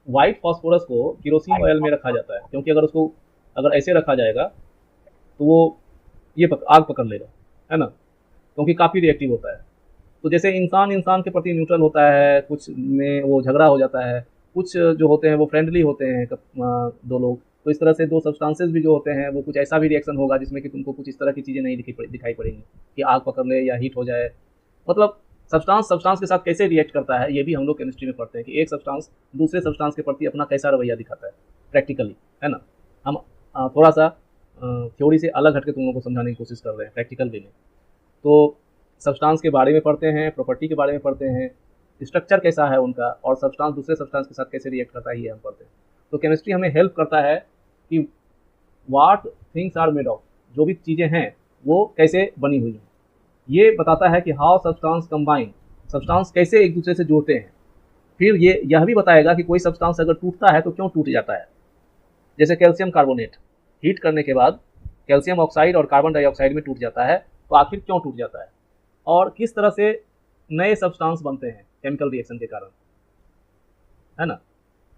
वाइट फास्फोरस को केरोसिन ऑयल में रखा जाता है, क्योंकि अगर ऐसे रखा जाएगा तो वो आग पकड़ लेगा, है ना, क्योंकि काफ़ी रिएक्टिव होता है। तो जैसे इंसान के प्रति न्यूट्रल होता है, कुछ में वो झगड़ा हो जाता है, कुछ जो होते हैं वो फ्रेंडली होते हैं दो लोग। तो इस तरह से दो सब्सटेंसेस भी जो होते हैं वो कुछ ऐसा भी रिएक्शन होगा जिसमें कि तुमको कुछ इस तरह की चीज़ें नहीं दिखाई पड़ेंगी कि आग पकड़ ले या हीट हो जाए। मतलब सब्सटेंस के साथ कैसे रिएक्ट करता है ये भी हम लोग केमिस्ट्री में पढ़ते हैं कि एक सब्सटेंस दूसरे सब्सटेंस के प्रति अपना कैसा रवैया दिखाता है प्रैक्टिकली, है ना। हम थोड़ा सा थ्योरी से अलग हटके तुम लोगों को समझाने की कोशिश कर रहे हैं प्रैक्टिकल वे में। तो सब्सटेंस के बारे में पढ़ते हैं, प्रॉपर्टी के बारे में पढ़ते हैं, स्ट्रक्चर कैसा है उनका, और सब्सटेंस दूसरे सब्सटेंस के साथ कैसे रिएक्ट करता है ये हम पढ़ते हैं। तो केमिस्ट्री हमें हेल्प करता है कि what things are made of, जो भी चीज़ें हैं वो कैसे बनी हुई हैं। ये बताता है कि हाउ सब्सटेंस कंबाइन, सब्सटेंस कैसे एक दूसरे से जुड़ते हैं। फिर यह भी बताएगा कि कोई सब्सटेंस अगर टूटता है तो क्यों टूट जाता है। जैसे कैल्शियम कार्बोनेट हीट करने के बाद कैल्शियम ऑक्साइड और कार्बन डाइऑक्साइड में टूट जाता है, तो आखिर क्यों टूट जाता है और किस तरह से नए सब्सटेंस बनते हैं केमिकल रिएक्शन के कारण, है ना।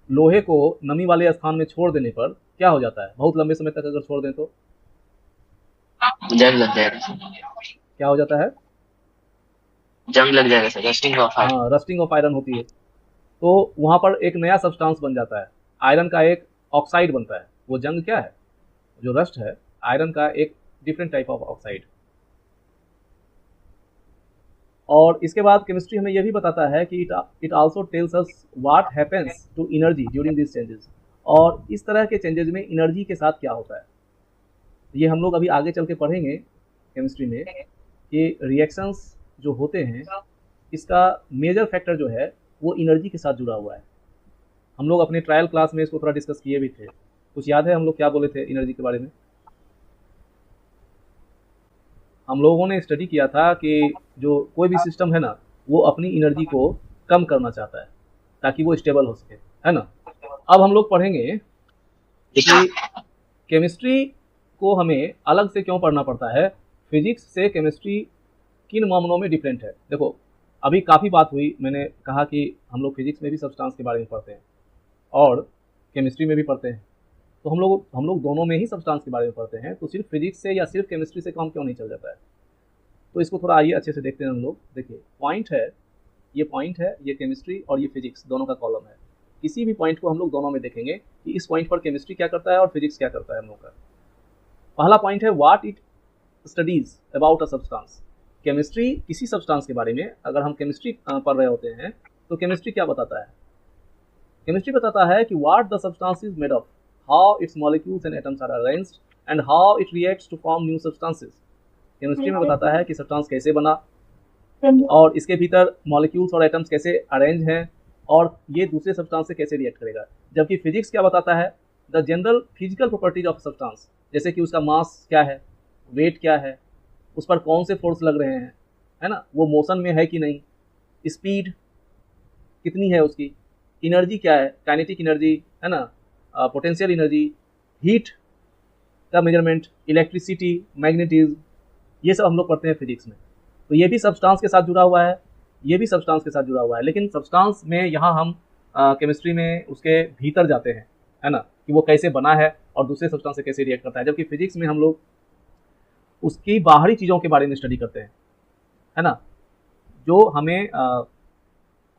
लोहे को नमी वाले स्थान में छोड़ देने पर क्या हो जाता है? बहुत लंबे समय तक अगर छोड़ दें तो जंग लग जाएगा। क्या हो जाता है? जंग लग जाएगा सर, रस्टिंग ऑफ आयरन। हाँ, रस्टिंग ऑफ आयरन होती है। तो वहाँ पर एक नया सब्सटेंस बन जाता है, आयरन का एक ऑक्साइड बनता है। वो जंग क्या है? जो रस्ट है, आयरन का एक डिफरेंट टाइप ऑफ ऑक्साइड। और इसके बाद केमिस्ट्री हमें यह भी बताता है कि it also tells us what happens to energy during this changes, और इस तरह के चेंजेस में एनर्जी के साथ क्या होता है ये हम लोग अभी आगे चल के पढ़ेंगे केमिस्ट्री में कि रिएक्शंस जो होते हैं इसका मेजर फैक्टर जो है वो एनर्जी के साथ जुड़ा हुआ है। हम लोग अपने ट्रायल क्लास में इसको थोड़ा डिस्कस किए भी थे। कुछ याद है हम लोग क्या बोले थे एनर्जी के बारे में? हम लोगों ने स्टडी किया था कि जो कोई भी सिस्टम है ना वो अपनी एनर्जी को कम करना चाहता है ताकि वो स्टेबल हो सके, है ना। अब हम लोग पढ़ेंगे कि केमिस्ट्री को हमें अलग से क्यों पढ़ना पड़ता है, फिजिक्स से केमिस्ट्री किन मामलों में डिफरेंट है। देखो, अभी काफ़ी बात हुई, मैंने कहा कि हम लोग फिजिक्स में भी सब्सटेंस के बारे में पढ़ते हैं और केमिस्ट्री में भी पढ़ते हैं, तो हम लोग दोनों में ही सब्सटेंस के बारे में पढ़ते हैं। तो सिर्फ फिजिक्स से या सिर्फ केमिस्ट्री से काम क्यों नहीं चल जाता है? तो इसको थोड़ा आइए अच्छे से देखते हैं हम लोग। देखिए, पॉइंट है, ये केमिस्ट्री और ये फिजिक्स दोनों का कॉलम है। किसी भी पॉइंट को हम लोग दोनों में देखेंगे कि इस पॉइंट पर केमिस्ट्री क्या करता है और फिजिक्स क्या करता है हम लोग का। पहला पॉइंट है what it studies about a substance. Chemistry किसी सब्सटेंस के बारे में, अगर हम केमिस्ट्री पढ़ रहे होते हैं तो केमिस्ट्री क्या बताता है? केमिस्ट्री बताता है कि what the substance is made of, how its molecules and atoms are arranged and how it reacts to form new substances. Chemistry में बताता है कि सब्सटेंस कैसे बना और इसके भीतर मॉलिक्यूल्स और एटम्स कैसे अरेंज हैं और ये दूसरे सब्सटेंस से कैसे रिएक्ट करेगा। जबकि फिजिक्स क्या बताता है? The general physical properties of substance, जैसे कि उसका मास क्या है, वेट क्या है, उस पर कौन से फोर्स लग रहे हैं, है ना, वो मोशन में है कि नहीं, स्पीड कितनी है उसकी, एनर्जी क्या है, काइनेटिक एनर्जी, है ना, पोटेंशियल एनर्जी, हीट का मेजरमेंट, इलेक्ट्रिसिटी, मैग्नेटिज्म, ये सब हम लोग पढ़ते हैं फिजिक्स में। तो ये भी सब्सटेंस के साथ जुड़ा हुआ है, ये भी सब्सटेंस के साथ जुड़ा हुआ है, लेकिन सब्सटेंस में यहाँ हम केमिस्ट्री में उसके भीतर जाते हैं, है ना, कि वो कैसे बना है और दूसरे सब्सटेंस से कैसे रिएक्ट करता है, जबकि फिजिक्स में हम लोग उसकी बाहरी चीज़ों के बारे में स्टडी करते हैं, है ना, जो हमें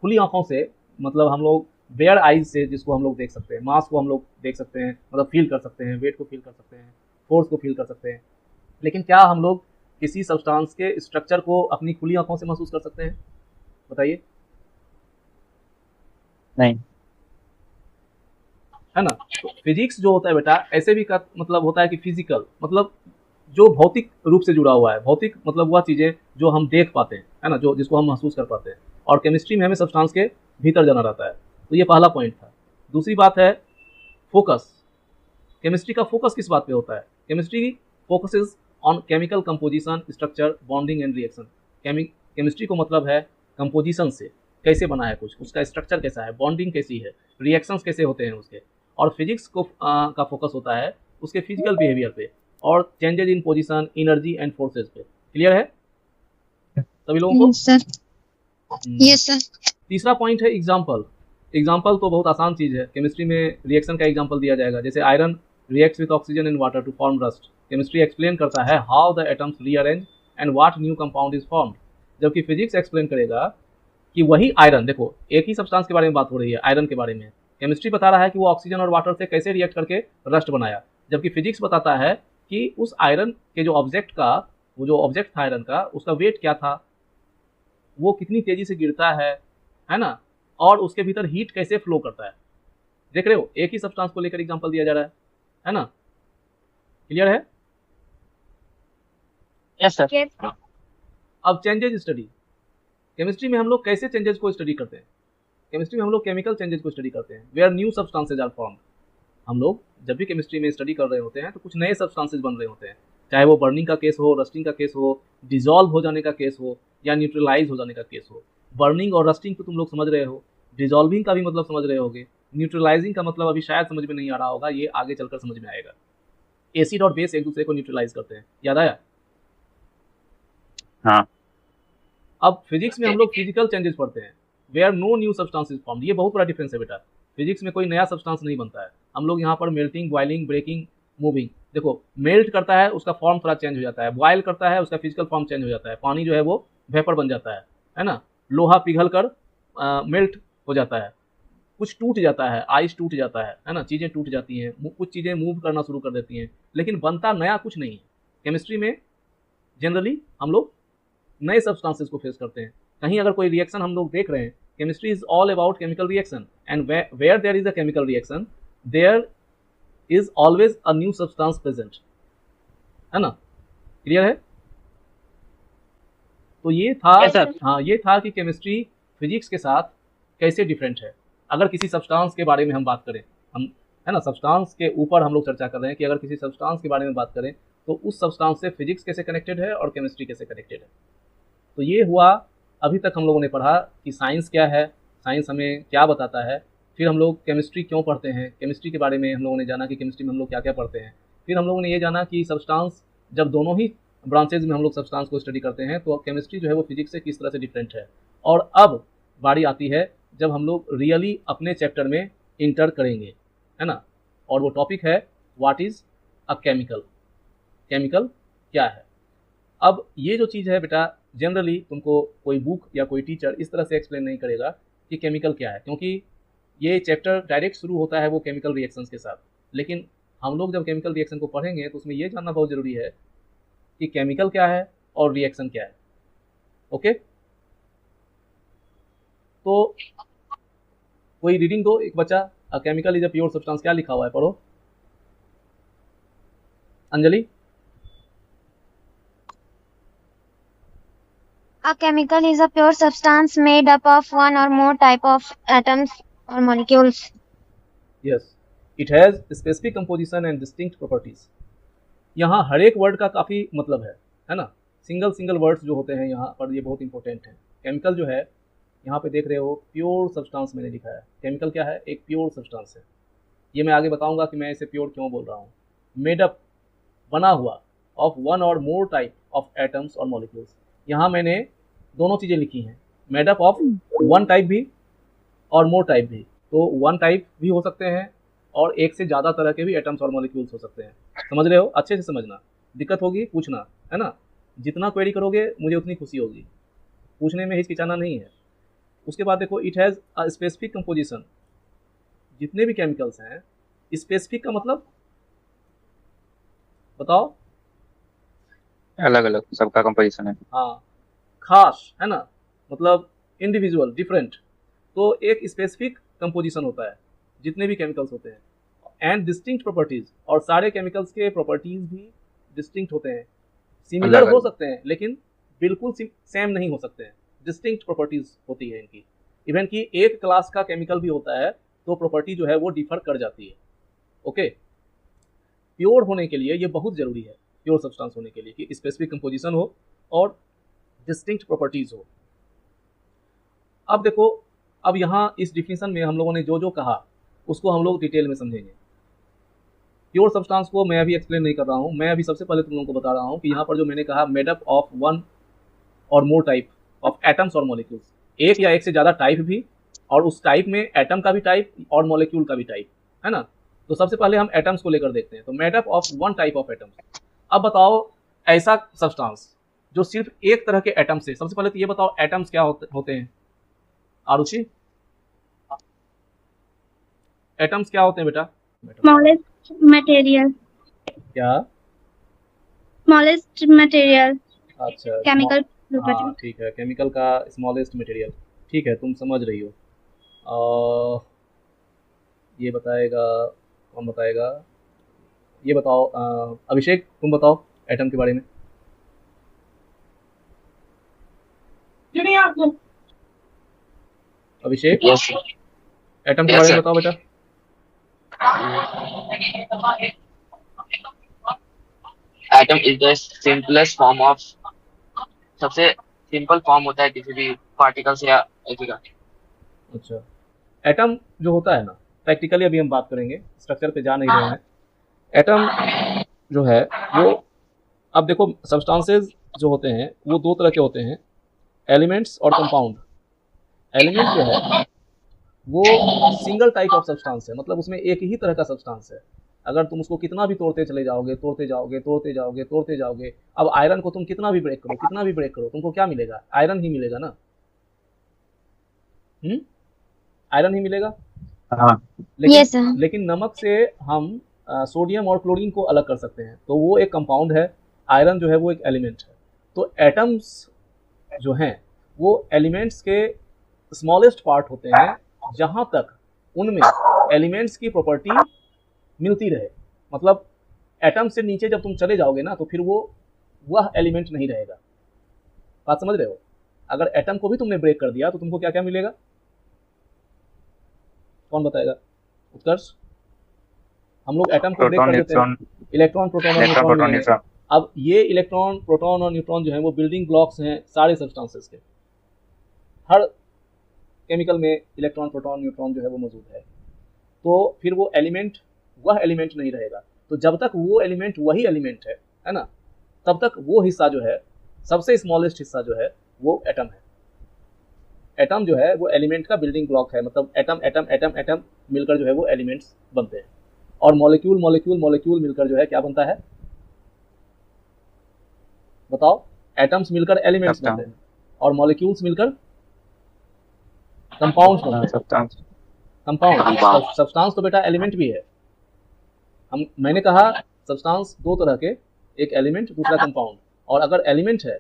खुली आंखों से, मतलब हम लोग बेयर आइज से जिसको हम लोग देख सकते हैं, मास को हम लोग देख सकते हैं, मतलब फील कर सकते हैं, वेट को फील कर सकते हैं, फोर्स को फील कर सकते हैं, लेकिन क्या हम लोग किसी सब्सटेंस के स्ट्रक्चर को अपनी खुली आंखों से महसूस कर सकते हैं? बताइए। नहीं। है ना, तो फिजिक्स जो होता है बेटा ऐसे भी का मतलब होता है कि फिजिकल मतलब जो भौतिक रूप से जुड़ा हुआ है, भौतिक मतलब वह चीज़ें जो हम देख पाते हैं, है ना, जो जिसको हम महसूस कर पाते हैं, और केमिस्ट्री में हमें सब्सटेंस के भीतर जाना रहता है। तो ये पहला पॉइंट था। दूसरी बात है फोकस। केमिस्ट्री का फोकस किस बात पे होता है? Chemistry focuses on chemical composition, structure, bonding and reaction. Chemistry को मतलब है कंपोजिशन से, कैसे बना है कुछ, उसका स्ट्रक्चर कैसा है, बॉन्डिंग कैसी है, रिएक्शंस कैसे होते हैं उसके, और फिजिक्स को का फोकस होता है उसके फिजिकल बिहेवियर पे और changes in position, energy and forces पे। क्लियर है सभी लोगों को? Yes sir, yes sir. तीसरा पॉइंट है एग्जाम्पल। एग्जाम्पल तो बहुत आसान चीज़ है, केमिस्ट्री में रिएक्शन का एग्जाम्पल दिया जाएगा, जैसे iron reacts with oxygen in water to form rust. Chemistry explain करता है how the atoms rearrange and what new compound is formed, जबकि फिजिक्स एक्सप्लेन करेगा कि वही आयरन, देखो एक ही सब्सटेंस के बारे में बात हो रही है, आयरन के बारे में, केमिस्ट्री बता रहा है कि वो ऑक्सीजन और वाटर से कैसे रिएक्ट करके रस्ट बनाया, जबकि फिजिक्स बताता है कि उस आयरन के जो ऑब्जेक्ट का, वो जो ऑब्जेक्ट था आयरन का, उसका वेट क्या था, वो कितनी तेजी से गिरता है ना, और उसके भीतर हीट कैसे फ्लो करता है। देख रहे हो, एक ही सब्सटेंस को लेकर एग्जांपल दिया जा रहा है ना। क्लियर है? Yes sir. अब चेंजेज स्टडी। केमिस्ट्री में हम लोग कैसे चेंजेस को स्टडी करते हैं? केमिस्ट्री में हम लोग केमिकल चेंजेस को स्टडी करते हैं, where new substances are formed. हम लोग जब भी केमिस्ट्री में स्टडी कर रहे होते हैं तो कुछ नए सब्सटेंसेज बन रहे होते हैं, चाहे वो बर्निंग का केस हो, रस्टिंग का केस हो, डिजॉल्व हो जाने का केस हो, या न्यूट्रलाइज हो जाने का केस हो। बर्निंग और रस्टिंग को तुम लोग समझ रहे हो, डिजॉल्विंग का भी मतलब समझ रहे होगे, न्यूट्रलाइजिंग का मतलब अभी शायद समझ में नहीं आ रहा होगा, ये आगे चलकर समझ में आएगा। एसिड और बेस एक दूसरे को न्यूट्रलाइज करते हैं, याद आया? हाँ। अब फिजिक्स में हम लोग फिजिकल चेंजेस पढ़ते हैं, where no new substance is formed. ये बहुत बड़ा डिफरेंस है बेटा, फिजिक्स में कोई नया सब्सटेंस नहीं बनता है, हम लोग यहाँ पर मेल्टिंग, बॉइलिंग, ब्रेकिंग, मूविंग, देखो मेल्ट करता है उसका फॉर्म थोड़ा चेंज हो जाता है, बॉयल करता है उसका फिजिकल फॉर्म चेंज हो जाता है, पानी जो है वो वेपर बन जाता है ना, लोहा पिघल कर मेल्ट हो जाता है, कुछ टूट जाता है, आइस टूट जाता है ना, चीज़ें टूट जाती हैं, कुछ चीज़ें मूव करना शुरू कर देती हैं, लेकिन बनता नया कुछ नहीं है। केमिस्ट्री में जनरली हम लोग नए सब्सटेंसेस को फेस करते हैं। कहीं अगर कोई रिएक्शन हम लोग देख रहे हैं, chemistry is all about chemical reaction, and where there is a chemical reaction there is always a new substance present, है ना। क्लियर है? तो ये था, हाँ ये था कि केमिस्ट्री फिजिक्स के साथ कैसे डिफरेंट है। अगर किसी सब्सटेंस के बारे में हम बात करें, हम, है ना, सब्सटेंस के ऊपर हम लोग चर्चा कर रहे हैं कि अगर किसी सब्सटेंस के बारे में बात करें तो उस सब्सटेंस से फिजिक्स कैसे कनेक्टेड है और केमिस्ट्री कैसे कनेक्टेड है। तो ये हुआ, अभी तक हम लोगों ने पढ़ा कि साइंस क्या है, साइंस हमें क्या बताता है, फिर हम लोग केमिस्ट्री क्यों पढ़ते हैं, केमिस्ट्री के बारे में हम लोगों ने जाना कि केमिस्ट्री में हम लोग क्या क्या पढ़ते हैं, फिर हम लोगों ने ये जाना कि सब्सटेंस, जब दोनों ही ब्रांचेज में हम लोग सब्सटेंस को स्टडी करते हैं तो केमिस्ट्री जो है वो फिजिक्स से किस तरह से डिफरेंट है। और अब बारी आती है जब हम लोग रियली अपने चैप्टर में इंटर करेंगे, है ना, और वो टॉपिक है what is a chemical. Chemical क्या है? अब ये जो चीज़ है बेटा, जनरली तुमको कोई बुक या कोई टीचर इस तरह से एक्सप्लेन नहीं करेगा कि केमिकल क्या है, क्योंकि ये चैप्टर डायरेक्ट शुरू होता है वो केमिकल रिएक्शंस के साथ। लेकिन हम लोग जब केमिकल रिएक्शन को पढ़ेंगे तो उसमें ये जानना बहुत ज़रूरी है कि केमिकल क्या है और रिएक्शन क्या है। ओके, तो कोई रीडिंग दो एक बच्चा, a chemical is a pure substance, क्या लिखा हुआ है, पढ़ो Anjali. A chemical is a pure substance made up of one or more type of atoms or molecules. Yes, it has specific composition and distinct properties. यहाँ हर एक word का काफ़ी मतलब है ना। सिंगल वर्ड्स जो होते हैं यहाँ पर ये बहुत इंपॉर्टेंट है। केमिकल जो है यहाँ पे देख रहे हो प्योर सब्सटेंस मैंने लिखा है। केमिकल क्या है? एक प्योर सब्सटेंस है। ये मैं आगे बताऊंगा कि मैं इसे प्योर क्यों बोल रहा हूँ। मेड अप, बना हुआ, ऑफ वन और मोर टाइप ऑफ एटम्स और मॉलिक्यूल्स। यहाँ मैंने दोनों चीज़ें लिखी हैं, made up of one type भी और मोर टाइप भी। तो वन टाइप भी हो सकते हैं और एक से ज़्यादा तरह के भी एटम्स और मॉलिक्यूल्स हो सकते हैं। समझ रहे हो? अच्छे से समझना, दिक्कत होगी पूछना, है ना। जितना क्वेरी करोगे मुझे उतनी खुशी होगी, पूछने में हिचकिचाना नहीं है। उसके बाद देखो, it has a specific composition. जितने भी केमिकल्स हैं, स्पेसिफिक का मतलब बताओ। अलग अलग सबका कंपोजिशन है। हाँ, खास, है ना, मतलब इंडिविजुअल, डिफरेंट। तो एक स्पेसिफिक कंपोजिशन होता है जितने भी केमिकल्स होते हैं। एंड डिस्टिंक्ट प्रॉपर्टीज, और सारे केमिकल्स के प्रॉपर्टीज भी डिस्टिंक्ट होते हैं। सिमिलर अलग हो अलग। सकते हैं लेकिन बिल्कुल सेम नहीं हो सकते हैं। डिस्टिंक्ट प्रॉपर्टीज होती है इनकी। इवन कि एक क्लास का केमिकल भी होता है तो प्रॉपर्टी जो है वो डिफर कर जाती है। ओके, प्योर होने के लिए ये बहुत ज़रूरी है, प्योर सब्सटेंस होने के लिए, कि स्पेसिफिक कंपोजिशन हो और डिस्टिंक्ट प्रॉपर्टीज हो। अब देखो, अब यहाँ इस डिफिनीशन में हम लोगों ने जो जो कहा उसको हम लोग डिटेल में समझेंगे। प्योर सब्सटेंस को मैं अभी एक्सप्लेन नहीं कर रहा हूँ, मैं अभी सबसे पहले तुम लोगों को बता रहा हूँ कि यहाँ पर जो मैंने कहा मेड अप ऑफ वन और मोर टाइप ऑफ एटम्स और मॉलिक्यूल्स, एक या एक से ज़्यादा टाइप भी, और उस टाइप में एटम का भी टाइप और मॉलिक्यूल का भी टाइप, है ना। तो सबसे पहले हम एटम्स को लेकर देखते हैं। तो made up of one type of atoms. अब बताओ ऐसा सब्सटेंस जो सिर्फ एक तरह के एटम से, सबसे पहले तो ये बताओ एटम्स क्या होते हैं आरुषि? एटम्स क्या होते हैं बेटा? smallest material, क्या? smallest material, अच्छा, chemical हाँ property. ठीक है, केमिकल का स्मॉलेस्ट मटेरियल, ठीक है, तुम समझ रही हो। ये बताएगा, कौन बताएगा? ये बताओ, अभिषेक तुम बताओ एटम के बारे में। अभिषेक, Yes, sir. एटम के Yes, बारे में sir. बताओ बेटा। Atom is the simplest form of, सबसे सिंपल फॉर्म होता है किसी भी पार्टिकल से या ऐसे का। अच्छा, एटम जो होता है ना, प्रैक्टिकली अभी हम बात करेंगे, स्ट्रक्चर पे जा नहीं रहे हैं। एटम जो है वो, अब देखो सब्सटेंसेस जो होते हैं वो दो तरह के होते हैं, एलिमेंट्स और कंपाउंड। एलिमेंट जो है वो सिंगल टाइप ऑफ सब्सटेंस है, मतलब उसमें एक ही तरह का सब्सटेंस है। अगर तुम उसको कितना भी तोड़ते चले जाओगे, तोड़ते जाओगे, अब आयरन को तुम कितना भी ब्रेक करो, तुमको क्या मिलेगा? आयरन ही मिलेगा ना। आयरन ही मिलेगा। हाँ। Yes, sir. लेकिन नमक से हम सोडियम और क्लोरीन को अलग कर सकते हैं, तो वो एक कंपाउंड है, आयरन जो है वो एक एलिमेंट है। तो एटम्स जो हैं वो एलिमेंट्स के स्मॉलेस्ट पार्ट होते हैं, जहाँ तक उनमें एलिमेंट्स की प्रॉपर्टी मिलती रहे। मतलब एटम से नीचे जब तुम चले जाओगे ना, तो फिर वह एलिमेंट नहीं रहेगा। बात समझ रहे हो? अगर एटम को भी तुमने ब्रेक कर दिया तो तुमको क्या क्या मिलेगा? कौन बताएगा? उत्कर्ष, हम लोग एटम को ब्रेक प्रोटॉन कर देते हैं, न्यूट्रॉन, इलेक्ट्रॉन प्रोटॉन और इलेक्ट्रॉन न्यूट्रॉन प्रोटॉन मिलेंगे। न्यूट्रॉन। अब ये इलेक्ट्रॉन प्रोटॉन और न्यूट्रॉन जो है वो बिल्डिंग ब्लॉक्स हैं सारे सब्सटेंसेस के। हर केमिकल में इलेक्ट्रॉन प्रोटॉन न्यूट्रॉन जो है वो मौजूद है। तो फिर वो एलिमेंट वह एलिमेंट नहीं रहेगा। तो जब तक वो एलिमेंट वही एलिमेंट है ना, तब तक वो हिस्सा जो है, सबसे स्मॉलेस्ट हिस्सा जो है वो एटम है। एटम जो है वो एलिमेंट का बिल्डिंग ब्लॉक है, मतलब एटम एटम एटम एटम मिलकर जो है वो एलिमेंट्स बनते हैं। और मॉलिक्यूल मॉलिक्यूल मॉलिक्यूल मिलकर जो है क्या बनता है? बताओ। एटम्स मिलकर एलिमेंट्स बनते हैं और मॉलिक्यूल्स मिलकर कंपाउंड्स बनते हैं। सब्सटेंस। कंपाउंड, सब्सटेंस तो बेटा एलिमेंट भी है। मैंने कहा सब्सटेंस दो तरह के, एक एलिमेंट दूसरा कंपाउंड। और अगर एलिमेंट है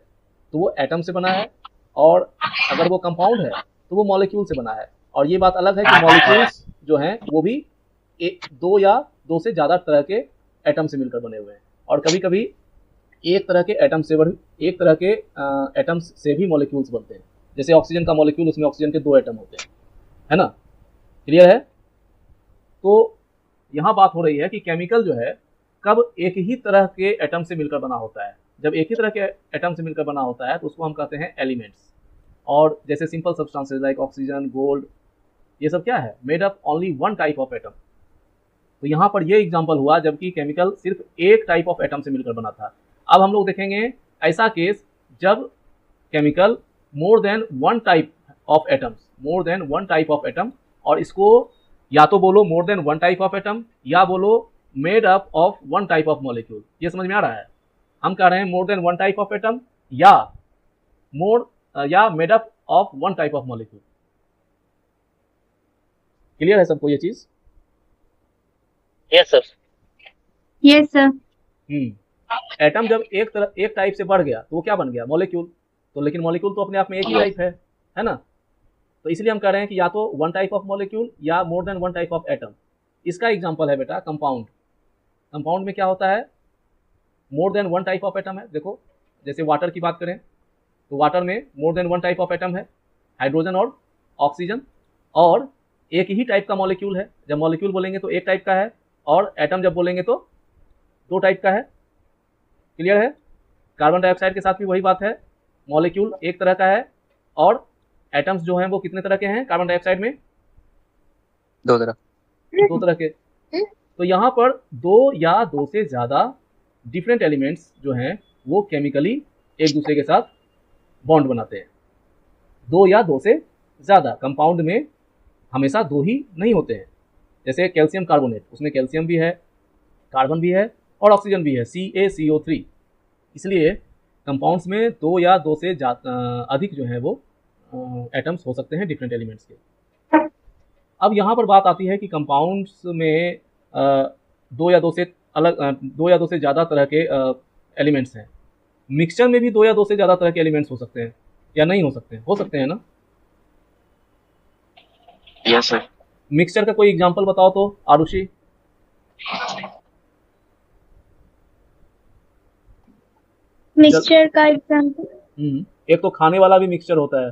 तो वो एटम से बना है, और अगर वो कंपाउंड है तो वो मॉलिक्यूल से बना है। और ये बात अलग है कि मॉलिक्यूल्स जो हैं वो भी दो या दो से ज़्यादा तरह के एटम से मिलकर बने हुए हैं। और कभी कभी एक तरह के एटम्स से भी मॉलिक्यूल्स बनते हैं। जैसे ऑक्सीजन का मॉलिक्यूल, उसमें ऑक्सीजन के दो एटम होते हैं, है ना। क्लियर है? तो यहाँ बात हो रही है कि केमिकल जो है कब एक ही तरह के एटम से मिलकर बना होता है। जब एक ही तरह के एटम से मिलकर बना होता है तो उसको हम कहते हैं एलिमेंट्स। और जैसे simple substances like oxygen, gold, ये सब क्या है, made up only one type of atom. तो यहाँ पर ये एग्जांपल हुआ जबकि केमिकल सिर्फ एक टाइप ऑफ एटम से मिलकर बना था। अब हम लोग देखेंगे ऐसा केस जब chemical more than one type of atoms, more than one type of atom, और इसको या तो बोलो मोर than one type of atom या बोलो made up of one type of molecule. ये समझ में आ रहा है? हम कह रहे हैं more than one type of atom या made up of one type of molecule. Clear है सबको ये चीज? Yes sir. Yes sir. Atom जब एक टाइप से बढ़ गया तो वो क्या बन गया, मॉलिक्यूल। तो लेकिन मॉलिक्यूल तो अपने आप में एक ही टाइप है ना। तो इसलिए हम कह रहे हैं कि या तो वन टाइप ऑफ मॉलिक्यूल या मोर than one type of atom. इसका एग्जांपल है बेटा कंपाउंड। कंपाउंड में क्या होता है, मोर than one type of atom है। देखो जैसे वाटर की बात करें तो वाटर में मोर than one type of atom है, हाइड्रोजन और ऑक्सीजन, और एक ही टाइप का मॉलिक्यूल है। जब मॉलिक्यूल बोलेंगे तो एक टाइप का है, और एटम जब बोलेंगे तो दो टाइप का है। क्लियर है? कार्बन डाइऑक्साइड के साथ भी वही बात है, मॉलिक्यूल एक तरह का है और एटम्स जो हैं वो कितने तरह के हैं कार्बन डाइऑक्साइड में? दो तरह। दो तरह के। तो यहाँ पर दो या दो से ज़्यादा डिफरेंट एलिमेंट्स जो हैं वो केमिकली एक दूसरे के साथ बॉन्ड बनाते हैं। दो या दो से ज़्यादा। कंपाउंड में हमेशा दो ही नहीं होते हैं। जैसे कैल्शियम कार्बोनेट, उसमें कैल्शियम भी है, कार्बन भी है और ऑक्सीजन भी है, CaCO3। इसलिए कंपाउंड्स में दो या दो से अधिक जो है वो एटम्स हो सकते हैं डिफरेंट एलिमेंट्स के। अब यहाँ पर बात आती है कि कंपाउंड्स में दो या दो से ज़्यादा तरह के एलिमेंट्स हैं। मिक्सचर में भी दो या दो से ज़्यादा तरह के एलिमेंट्स हो सकते हैं या नहीं हो सकते हैं? हो सकते हैं ना? Yes sir. मिक्सचर का कोई एग्जांपल बताओ तो आरुषि। मिक्सचर का एग्जांपल? एक तो खाने वाला भी मिक्सचर होता है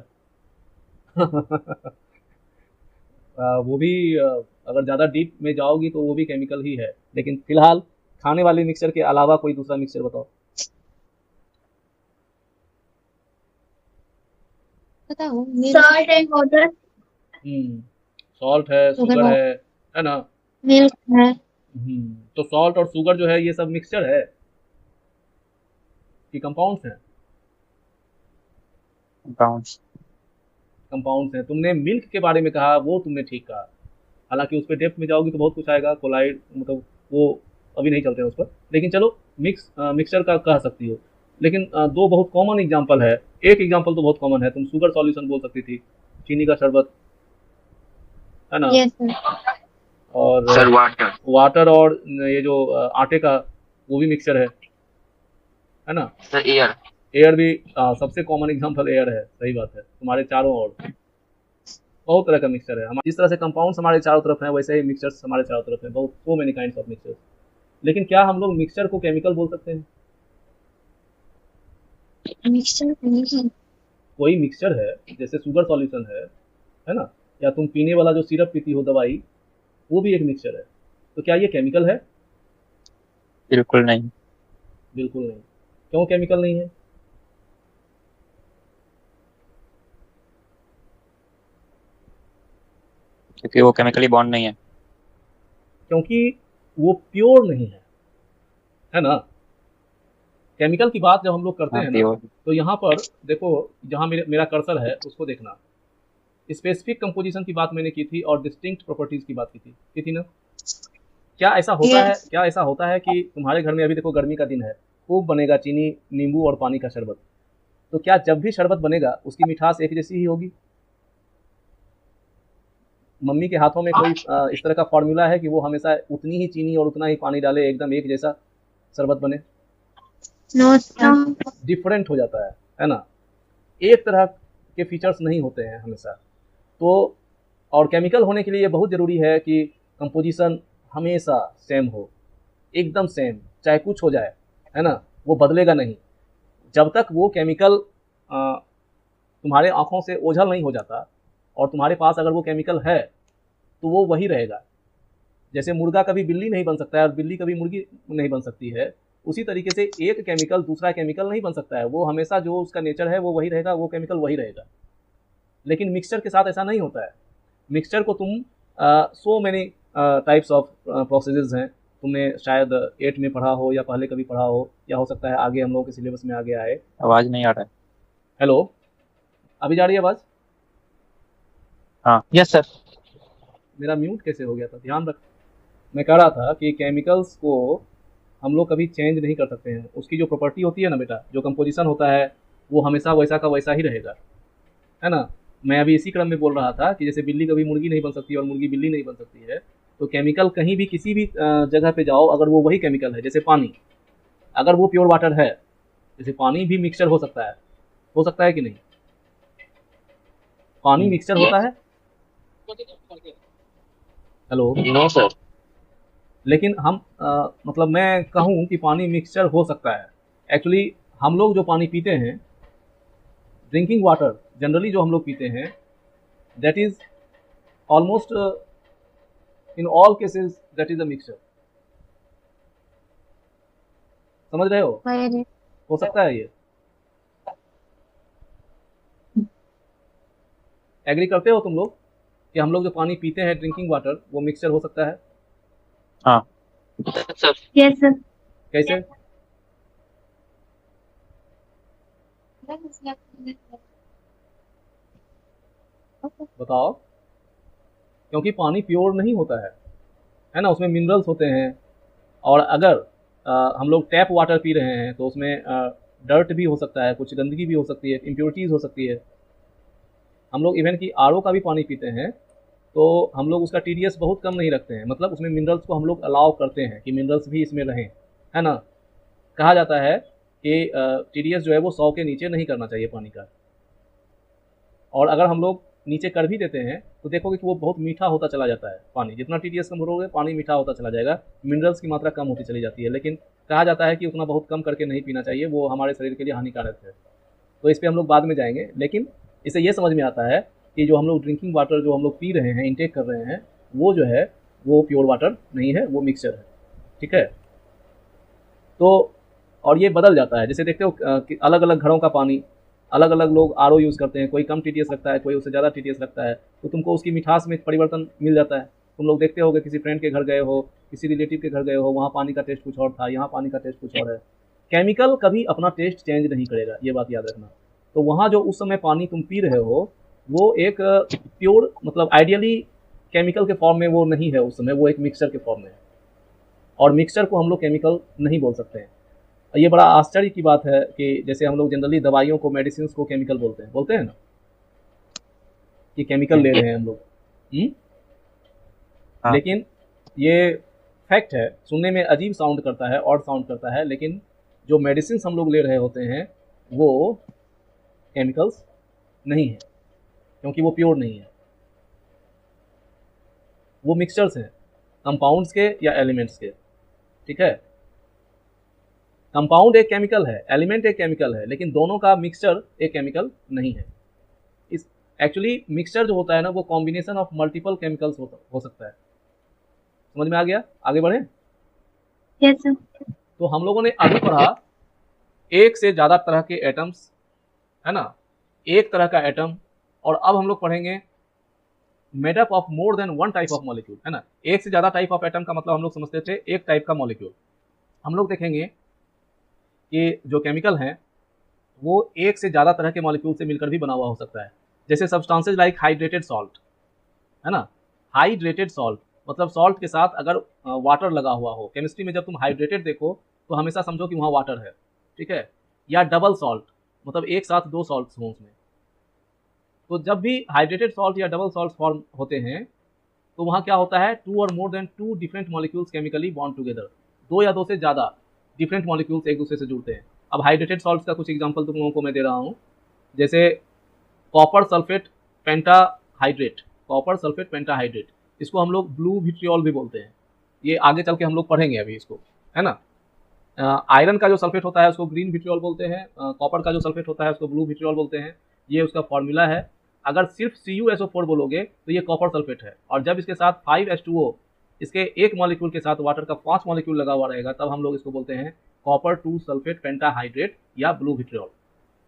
वो भी अगर ज़्यादा डीप में जाओगी तो वो भी केमिकल ही है, लेकिन फिलहाल खाने वाले मिक्सचर के अलावा कोई दूसरा मिक्सचर बताओ। Salt and water. सॉल्ट है, शुगर है ना, मिल्क है। तो सॉल्ट और शुगर जो है ये सब मिक्सचर है कि कंपाउंड्स हैं? कंपाउंड्स हैं। तुमने मिल्क के बारे में कहा, वो तुमने ठीक कहा। हालांकि उस पर डेप्थ में जाओगी तो बहुत कुछ आएगा, कोलाइड, मतलब वो अभी नहीं चलते हैं उस पर, लेकिन चलो मिक्सचर का कह सकती हो। लेकिन दो बहुत कॉमन एग्जांपल है। एक एग्जांपल तो बहुत कॉमन है, तुम शुगर सॉल्यूशन बोल सकती थी, चीनी का शरबत, है ना। Yes sir. और सर वाटर और ये जो आटे का वो भी मिक्सचर है ना। सर एयर भी सबसे कॉमन एग्जांपल एयर है। सही बात है, तुम्हारे चारों ओर बहुत तरह का मिक्सचर है। जिस तरह से कंपाउंड्स हमारे चारों तरफ हैं वैसे ही मिक्सचर्स हमारे चारों तरफ हैं, बहुत so many kinds of mixtures. लेकिन क्या हम लोग मिक्सचर को केमिकल बोल सकते हैं? मिक्सचर नहीं। कोई मिक्सचर है जैसे शुगर सॉल्यूशन है ना, या तुम पीने वाला जो सिरप पीती हो दवाई, वो भी एक मिक्सचर है। तो क्या ये केमिकल है? बिल्कुल नहीं। बिल्कुल नहीं। क्यों केमिकल नहीं है? क्योंकि वो केमिकली बॉन्ड नहीं है। क्योंकि वो प्योर नहीं है ना। केमिकल की बात जब हम लोग करते हैं ना, तो यहाँ पर देखो, जहाँ मेरा कर्सर है उसको देखना। स्पेसिफिक कंपोजिशन की बात मैंने की थी और डिस्टिंक्ट प्रॉपर्टीज की बात की थी ना। क्या ऐसा होता है कि तुम्हारे घर में अभी देखो गर्मी का दिन है, खूब बनेगा चीनी, नींबू और पानी का शरबत। तो क्या जब भी शरबत बनेगा उसकी मिठास एक जैसी ही होगी? मम्मी के हाथों में कोई इस तरह का फॉर्मूला है कि वो हमेशा उतनी ही चीनी और उतना ही पानी डाले, एकदम एक जैसा शरबत बने? नो डिफरेंट हो जाता है ना। एक तरह के फीचर्स नहीं होते हैं हमेशा। तो और केमिकल होने के लिए बहुत ज़रूरी है कि कंपोजिशन हमेशा सेम हो, एकदम सेम, चाहे कुछ हो जाए, है ना, वो बदलेगा नहीं। जब तक वो केमिकल तुम्हारे आँखों से ओझल नहीं हो जाता और तुम्हारे पास अगर वो केमिकल है तो वो वही रहेगा। जैसे मुर्गा कभी बिल्ली नहीं बन सकता है और बिल्ली कभी मुर्गी नहीं बन सकती है, उसी तरीके से एक केमिकल दूसरा केमिकल नहीं बन सकता है। वो हमेशा जो उसका नेचर है वो वही रहेगा, वो केमिकल वही रहेगा। लेकिन मिक्सचर के साथ ऐसा नहीं होता है। मिक्सचर को तुम so many types of processes हैं, तुमने शायद 8 में पढ़ा हो या पहले कभी पढ़ा हो, या हो सकता है आगे हम लोगों के सिलेबस में आ गया है। आवाज नहीं आ रहा है। हेलो, अभी जा रही है आवाज़? हाँ। Yes sir. मेरा म्यूट कैसे हो गया था, ध्यान रख। मैं कह रहा था कि केमिकल्स को हम लोग कभी चेंज नहीं कर सकते हैं। उसकी जो प्रॉपर्टी होती है ना बेटा, जो कंपोजिशन होता है, वो हमेशा वैसा का वैसा ही रहेगा, है ना। मैं अभी इसी क्रम में बोल रहा था कि जैसे बिल्ली कभी मुर्गी नहीं बन सकती और मुर्गी बिल्ली नहीं बन सकती है, तो केमिकल कहीं भी किसी भी जगह पे जाओ, अगर वो वही केमिकल है, जैसे पानी, अगर वो प्योर वाटर है, जैसे पानी भी मिक्सचर हो सकता है कि नहीं? पानी मिक्सचर होता है? हेलो। No sir. लेकिन हम मतलब मैं कहूँ कि पानी मिक्सचर हो सकता है। एक्चुअली हम लोग जो पानी पीते हैं, ड्रिंकिंग वाटर जनरली जो हम लोग पीते हैं, that is almost in all cases that is a mixture. समझ रहे हो? हो सकता है ये? एग्री करते हो तुम लोग कि हम लोग जो पानी पीते हैं ड्रिंकिंग वाटर, वो मिक्सचर हो सकता है? हाँ। Sir yes sir. कैसे? बताओ। क्योंकि पानी प्योर नहीं होता है ना, उसमें मिनरल्स होते हैं। और अगर हम लोग टैप वाटर पी रहे हैं तो उसमें डर्ट भी हो सकता है, कुछ गंदगी भी हो सकती है, इम्प्योरिटीज़ हो सकती है। हम लोग इवन कि आरओ का भी पानी पीते हैं तो हम लोग उसका टीडीएस बहुत कम नहीं रखते हैं, मतलब उसमें मिनरल्स को हम लोग अलाउ करते हैं कि मिनरल्स भी इसमें रहें, है ना। कहा जाता है कि टीडीएस जो है वो 100 के नीचे नहीं करना चाहिए पानी का। और अगर हम लोग नीचे कर भी देते हैं तो देखोगे कि वो बहुत मीठा होता चला जाता है पानी। जितना टीडीएस कम करोगे, पानी मीठा होता चला जाएगा, मिनरल्स की मात्रा कम होती चली जाती है। लेकिन कहा जाता है कि उतना बहुत कम करके नहीं पीना चाहिए, वो हमारे शरीर के लिए हानिकारक है। तो इस पर हम लोग बाद में जाएंगे। लेकिन इससे ये समझ में आता है कि जो हम लोग ड्रिंकिंग वाटर जो हम लोग पी रहे हैं, इंटेक कर रहे हैं, वो जो है वो प्योर वाटर नहीं है, वो मिक्सचर है। ठीक है। तो और ये बदल जाता है, जैसे देखते हो कि अलग अलग घरों का पानी, अलग अलग लोग आरओ यूज़ करते हैं, कोई कम टीडीएस रखता है, कोई उससे ज़्यादा टीडीएस रखता है, तो तुमको उसकी मिठास में परिवर्तन मिल जाता है। तुम लोग देखते होगे, किसी फ्रेंड के घर गए हो, किसी रिलेटिव के घर गए हो, वहाँ पानी का टेस्ट कुछ और था, यहाँ पानी का टेस्ट कुछ और है। केमिकल कभी अपना टेस्ट चेंज नहीं करेगा, ये बात याद रखना। तो वहाँ जो उस समय पानी तुम पी रहे हो, वो एक प्योर, मतलब आइडियली केमिकल के फॉर्म में वो नहीं है उस समय, वो एक मिक्सचर के फॉर्म में है। और मिक्सचर को हम लोग केमिकल नहीं बोल सकते हैं। ये बड़ा आश्चर्य की बात है कि जैसे हम लोग जनरली दवाइयों को, मेडिसिन को केमिकल बोलते हैं ना, कि केमिकल ले रहे हैं हम लोग। हाँ। लेकिन ये फैक्ट है, सुनने में अजीब साउंड करता है, और साउंड करता है, लेकिन जो मेडिसिन हम लोग ले रहे होते हैं वो केमिकल्स नहीं है, क्योंकि वो प्योर नहीं है, वो मिक्सचर्स हैं, कंपाउंड्स के या एलिमेंट्स के। ठीक है। कंपाउंड एक केमिकल है, एलिमेंट एक केमिकल है, लेकिन दोनों का मिक्सचर एक केमिकल नहीं है। इस एक्चुअली मिक्सचर जो होता है ना, वो कॉम्बिनेशन ऑफ मल्टीपल केमिकल्स हो सकता है। समझ में आ गया? आगे बढ़े? Yes sir. तो हम लोगों ने अभी पढ़ा एक से ज़्यादा तरह के एटम्स, है ना, एक तरह का एटम। और अब हम लोग पढ़ेंगे made up of more than one type of molecule, है ना। एक से ज़्यादा टाइप ऑफ एटम का मतलब हम लोग समझते थे एक टाइप का मॉलिक्यूल। हम लोग देखेंगे कि जो केमिकल हैं वो एक से ज़्यादा तरह के मॉलिक्यूल से मिलकर भी बना हुआ हो सकता है। जैसे सब्सटेंसेज लाइक हाइड्रेटेड सॉल्ट, है ना। हाइड्रेटेड सॉल्ट मतलब सॉल्ट के साथ अगर वाटर लगा हुआ हो। केमिस्ट्री में जब तुम हाइड्रेटेड देखो तो हमेशा समझो कि वहाँ वाटर है, ठीक है। या डबल सॉल्ट मतलब एक साथ दो सॉल्ट्स हों उसमें। तो जब भी हाइड्रेटेड सॉल्ट या डबल सॉल्ट फॉर्म होते हैं तो वहाँ क्या होता है, 2 और more than 2 different molecules chemically bond together. 2 या 2 से ज़्यादा डिफरेंट मॉलिक्यूल्स एक दूसरे से जुड़ते हैं। अब हाइड्रेटेड सॉल्ट्स का कुछ एग्जांपल तुम लोगों को मैं दे रहा हूँ, जैसे copper sulphate pentahydrate, copper sulphate pentahydrate, इसको हम लोग ब्लू विट्रियोल भी बोलते हैं। ये आगे चल के हम लोग पढ़ेंगे अभी इसको, है ना। आयरन का जो सल्फेट होता है उसको ग्रीन विट्रियोल बोलते हैं, कॉपर का जो सल्फेट होता है उसको ब्लू विट्रियोल बोलते हैं। ये उसका फॉर्मूला है। अगर सिर्फ CuSO4 बोलोगे तो ये कॉपर सल्फेट है, और जब इसके साथ 5H2O इसके एक मॉलिक्यूल के साथ वाटर का 5 मॉलिक्यूल लगा हुआ रहेगा, तब हम लोग इसको बोलते हैं कॉपर 2 सल्फेट पेंटाहाइड्रेट या ब्लू विट्रियोल।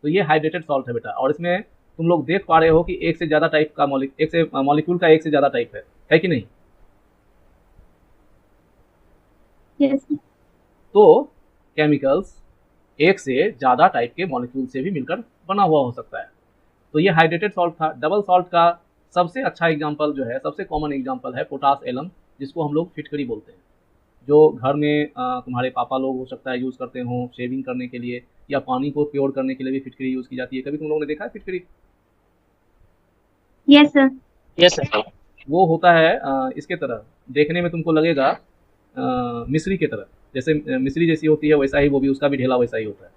तो ये हाइड्रेटेड सॉल्ट है बेटा, और इसमें तुम लोग देख पा रहे हो कि एक से ज्यादा टाइप का मॉलिक्यूल का एक से ज्यादा टाइप है कि नहीं? Yes, sir. तो केमिकल्स एक से ज्यादा टाइप के मॉलिक्यूल से भी मिलकर बना हुआ हो सकता है। तो ये हाइड्रेटेड सॉल्ट था। डबल सॉल्ट का सबसे अच्छा एग्जांपल जो है, सबसे कॉमन एग्जांपल है पोटास एलम, जिसको हम लोग फिटकरी बोलते हैं, जो घर में तुम्हारे पापा लोग हो सकता है यूज़ करते हो शेविंग करने के लिए, या पानी को प्योर करने के लिए भी फिटकरी यूज़ की जाती है। कभी तुम लोगों ने देखा है फिटकरी? Yes, sir. Yes sir. वो होता है इसके तरह, देखने में तुमको लगेगा मिश्री की तरह, जैसे मिश्री जैसी होती है वैसा ही वो भी, उसका भी ढेला वैसा ही होता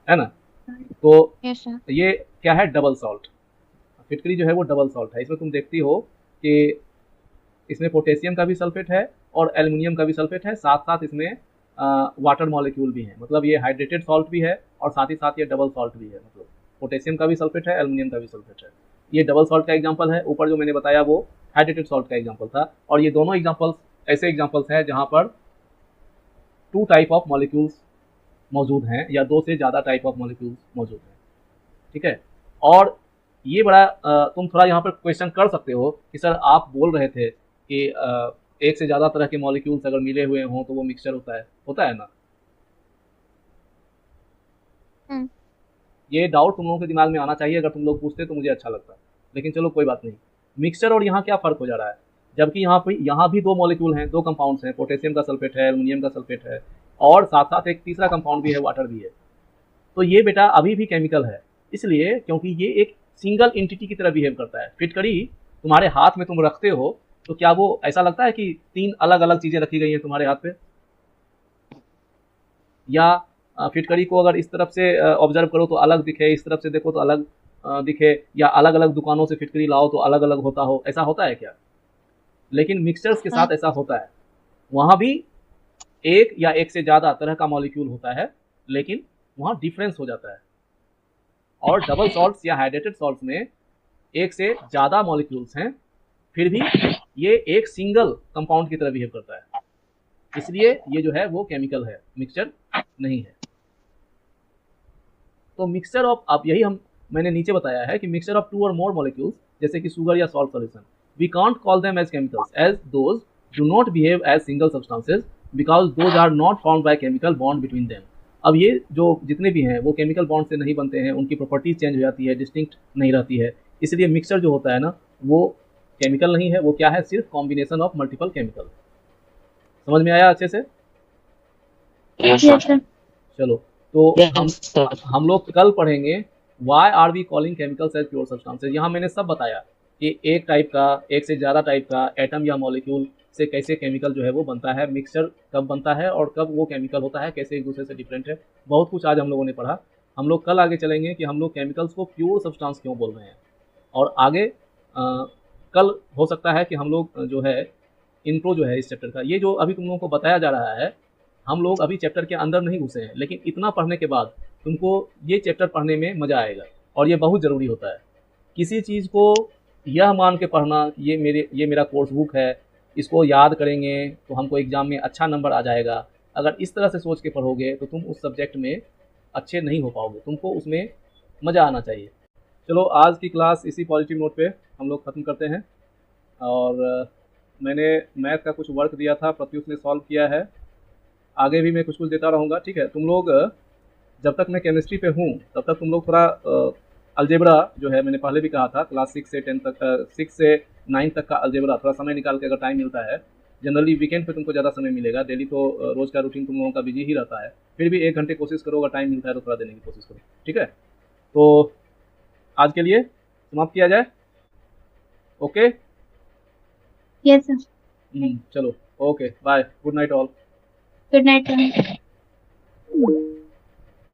है ना? तो Yes, sir. ये क्या है? Double salt. फिटकरी जो है वो डबल सॉल्ट है। इसमें तुम देखती हो कि इसमें पोटेशियम का भी सल्फेट है और एल्युमिनियम का भी सल्फेट है, साथ साथ इसमें वाटर मॉलिक्यूल भी है। मतलब ये हाइड्रेटेड सॉल्ट भी है और साथ ही साथ ये डबल सॉल्ट भी है, मतलब पोटेशियम का भी सल्फेट है, एल्युमिनियम का भी सल्फेट है। ये डबल सॉल्ट का एग्जांपल है। ऊपर जो मैंने बताया वो हाइड्रेटेड सॉल्ट का एग्जांपल था, और ये दोनों एग्जांपल्स ऐसे एग्जांपल्स हैं जहां पर 2 टाइप ऑफ मॉलिक्यूल्स मौजूद हैं या 2 से ज़्यादा टाइप ऑफ मॉलिक्यूल्स मौजूद हैं, ठीक है? और ये बड़ा तुम थोड़ा यहाँ पर क्वेश्चन कर सकते हो कि सर आप बोल रहे थे कि एक से ज़्यादा तरह के मॉलिक्यूल्स अगर मिले हुए हों तो वो मिक्सचर होता है ना? ये डाउट तुम लोगों के दिमाग में आना चाहिए। अगर तुम लोग पूछते तो मुझे अच्छा लगता, लेकिन चलो कोई बात नहीं। मिक्सचर और यहाँ क्या फ़र्क हो जा रहा है? जबकि यहाँ भी 2 मॉलिक्यूल हैं, 2 कंपाउंड्स हैं, पोटेशियम का सल्फेट है, एल्युमिनियम का सल्फेट है, और साथ साथ एक तीसरा कंपाउंड भी है, वाटर भी है। तो ये बेटा अभी भी केमिकल है, इसलिए क्योंकि ये एक सिंगल एंटिटी की तरह बिहेव करता है। फिटकरी तुम्हारे हाथ में तुम रखते हो तो क्या वो ऐसा लगता है कि 3 अलग अलग चीज़ें रखी गई हैं तुम्हारे हाथ पे? या फिटकरी को अगर इस तरफ से ऑब्जर्व करो तो अलग दिखे, इस तरफ से देखो तो अलग दिखे, या अलग अलग दुकानों से फिटकरी लाओ तो अलग अलग होता हो, ऐसा होता है क्या? लेकिन मिक्सचर्स के साथ ऐसा होता है। वहाँ भी एक या एक से ज़्यादा तरह का मॉलिक्यूल होता है, लेकिन वहाँ डिफरेंस हो जाता है। और डबल सॉल्ट्स या हाइड्रेटेड सॉल्ट्स में एक से ज़्यादा मॉलिक्यूल्स हैं, फिर भी ये एक सिंगल कंपाउंड की तरह बिहेव करता है, इसलिए ये जो है वो केमिकल है, मिक्सचर नहीं है। तो मिक्सचर ऑफ, अब यही मैंने नीचे बताया है कि मिक्सचर ऑफ 2 और मोर मॉलिक्यूल्स, जैसे कि शुगर या salt solution, we can't call them as chemicals as those do not behave as single substances because those are not found by chemical bond between them. अब ये जो जितने भी हैं वो केमिकल बॉन्ड से नहीं बनते हैं, उनकी प्रॉपर्टीज चेंज हो जाती है, डिस्टिंक्ट नहीं रहती है, इसलिए मिक्सचर जो होता है ना वो केमिकल नहीं है, वो क्या है? सिर्फ कॉम्बिनेशन ऑफ मल्टीपल केमिकल। समझ में आया अच्छे से? Yes, Yes, sir. sir. चलो, तो Yes, sir. हम लोग कल पढ़ेंगे why are we calling chemicals as pure substances. यहाँ मैंने सब बताया कि एक टाइप का, एक से ज़्यादा टाइप का एटम या मॉलिक्यूल से कैसे केमिकल जो है वो बनता है, मिक्सचर कब बनता है और कब वो केमिकल होता है, कैसे एक दूसरे से डिफरेंट है। बहुत कुछ आज हम लोगों ने पढ़ा। हम लोग कल आगे चलेंगे कि हम लोग केमिकल्स को प्योर सब्सटेंस क्यों बोल रहे हैं, और आगे कल हो सकता है कि हम लोग जो है इंट्रो जो है इस चैप्टर का, ये जो अभी तुम लोगों को बताया जा रहा है, हम लोग अभी चैप्टर के अंदर नहीं घुसे हैं, लेकिन इतना पढ़ने के बाद तुमको ये चैप्टर पढ़ने में मज़ा आएगा, और ये बहुत ज़रूरी होता है। किसी चीज़ को यह मान के पढ़ना ये मेरा कोर्स बुक है, इसको याद करेंगे तो हमको एग्ज़ाम में अच्छा नंबर आ जाएगा, अगर इस तरह से सोच के पढ़ोगे तो तुम उस सब्जेक्ट में अच्छे नहीं हो पाओगे, तुमको उसमें मज़ा आना चाहिए। चलो, आज की क्लास इसी पॉजिटिव नोट पे हम लोग ख़त्म करते हैं। और मैंने मैथ का कुछ वर्क दिया था, प्रत्युष ने सॉल्व किया है, आगे भी मैं कुछ कुछ देता रहूँगा, ठीक है? तुम लोग जब तक मैं केमिस्ट्री पे हूँ तब तक तुम लोग थोड़ा अलजेब्रा जो है, मैंने पहले भी कहा था, क्लास 6 से 10 तक 6 से 9 तक का अलजेब्रा थोड़ा समय निकाल के अगर टाइम मिलता है, जनरली वीकेंड पे तुमको ज़्यादा समय मिलेगा, डेली तो रोज़ का रूटीन तुम लोगों का बिजी ही रहता है, फिर भी 1 घंटे कोशिश करो, अगर टाइम मिलता है तो थोड़ा देने की कोशिश करो, ठीक है? तो आज के लिए समाप्त किया जाए, ओके? Yes, sir. चलो, okay, bye, good night all. Good night, sir.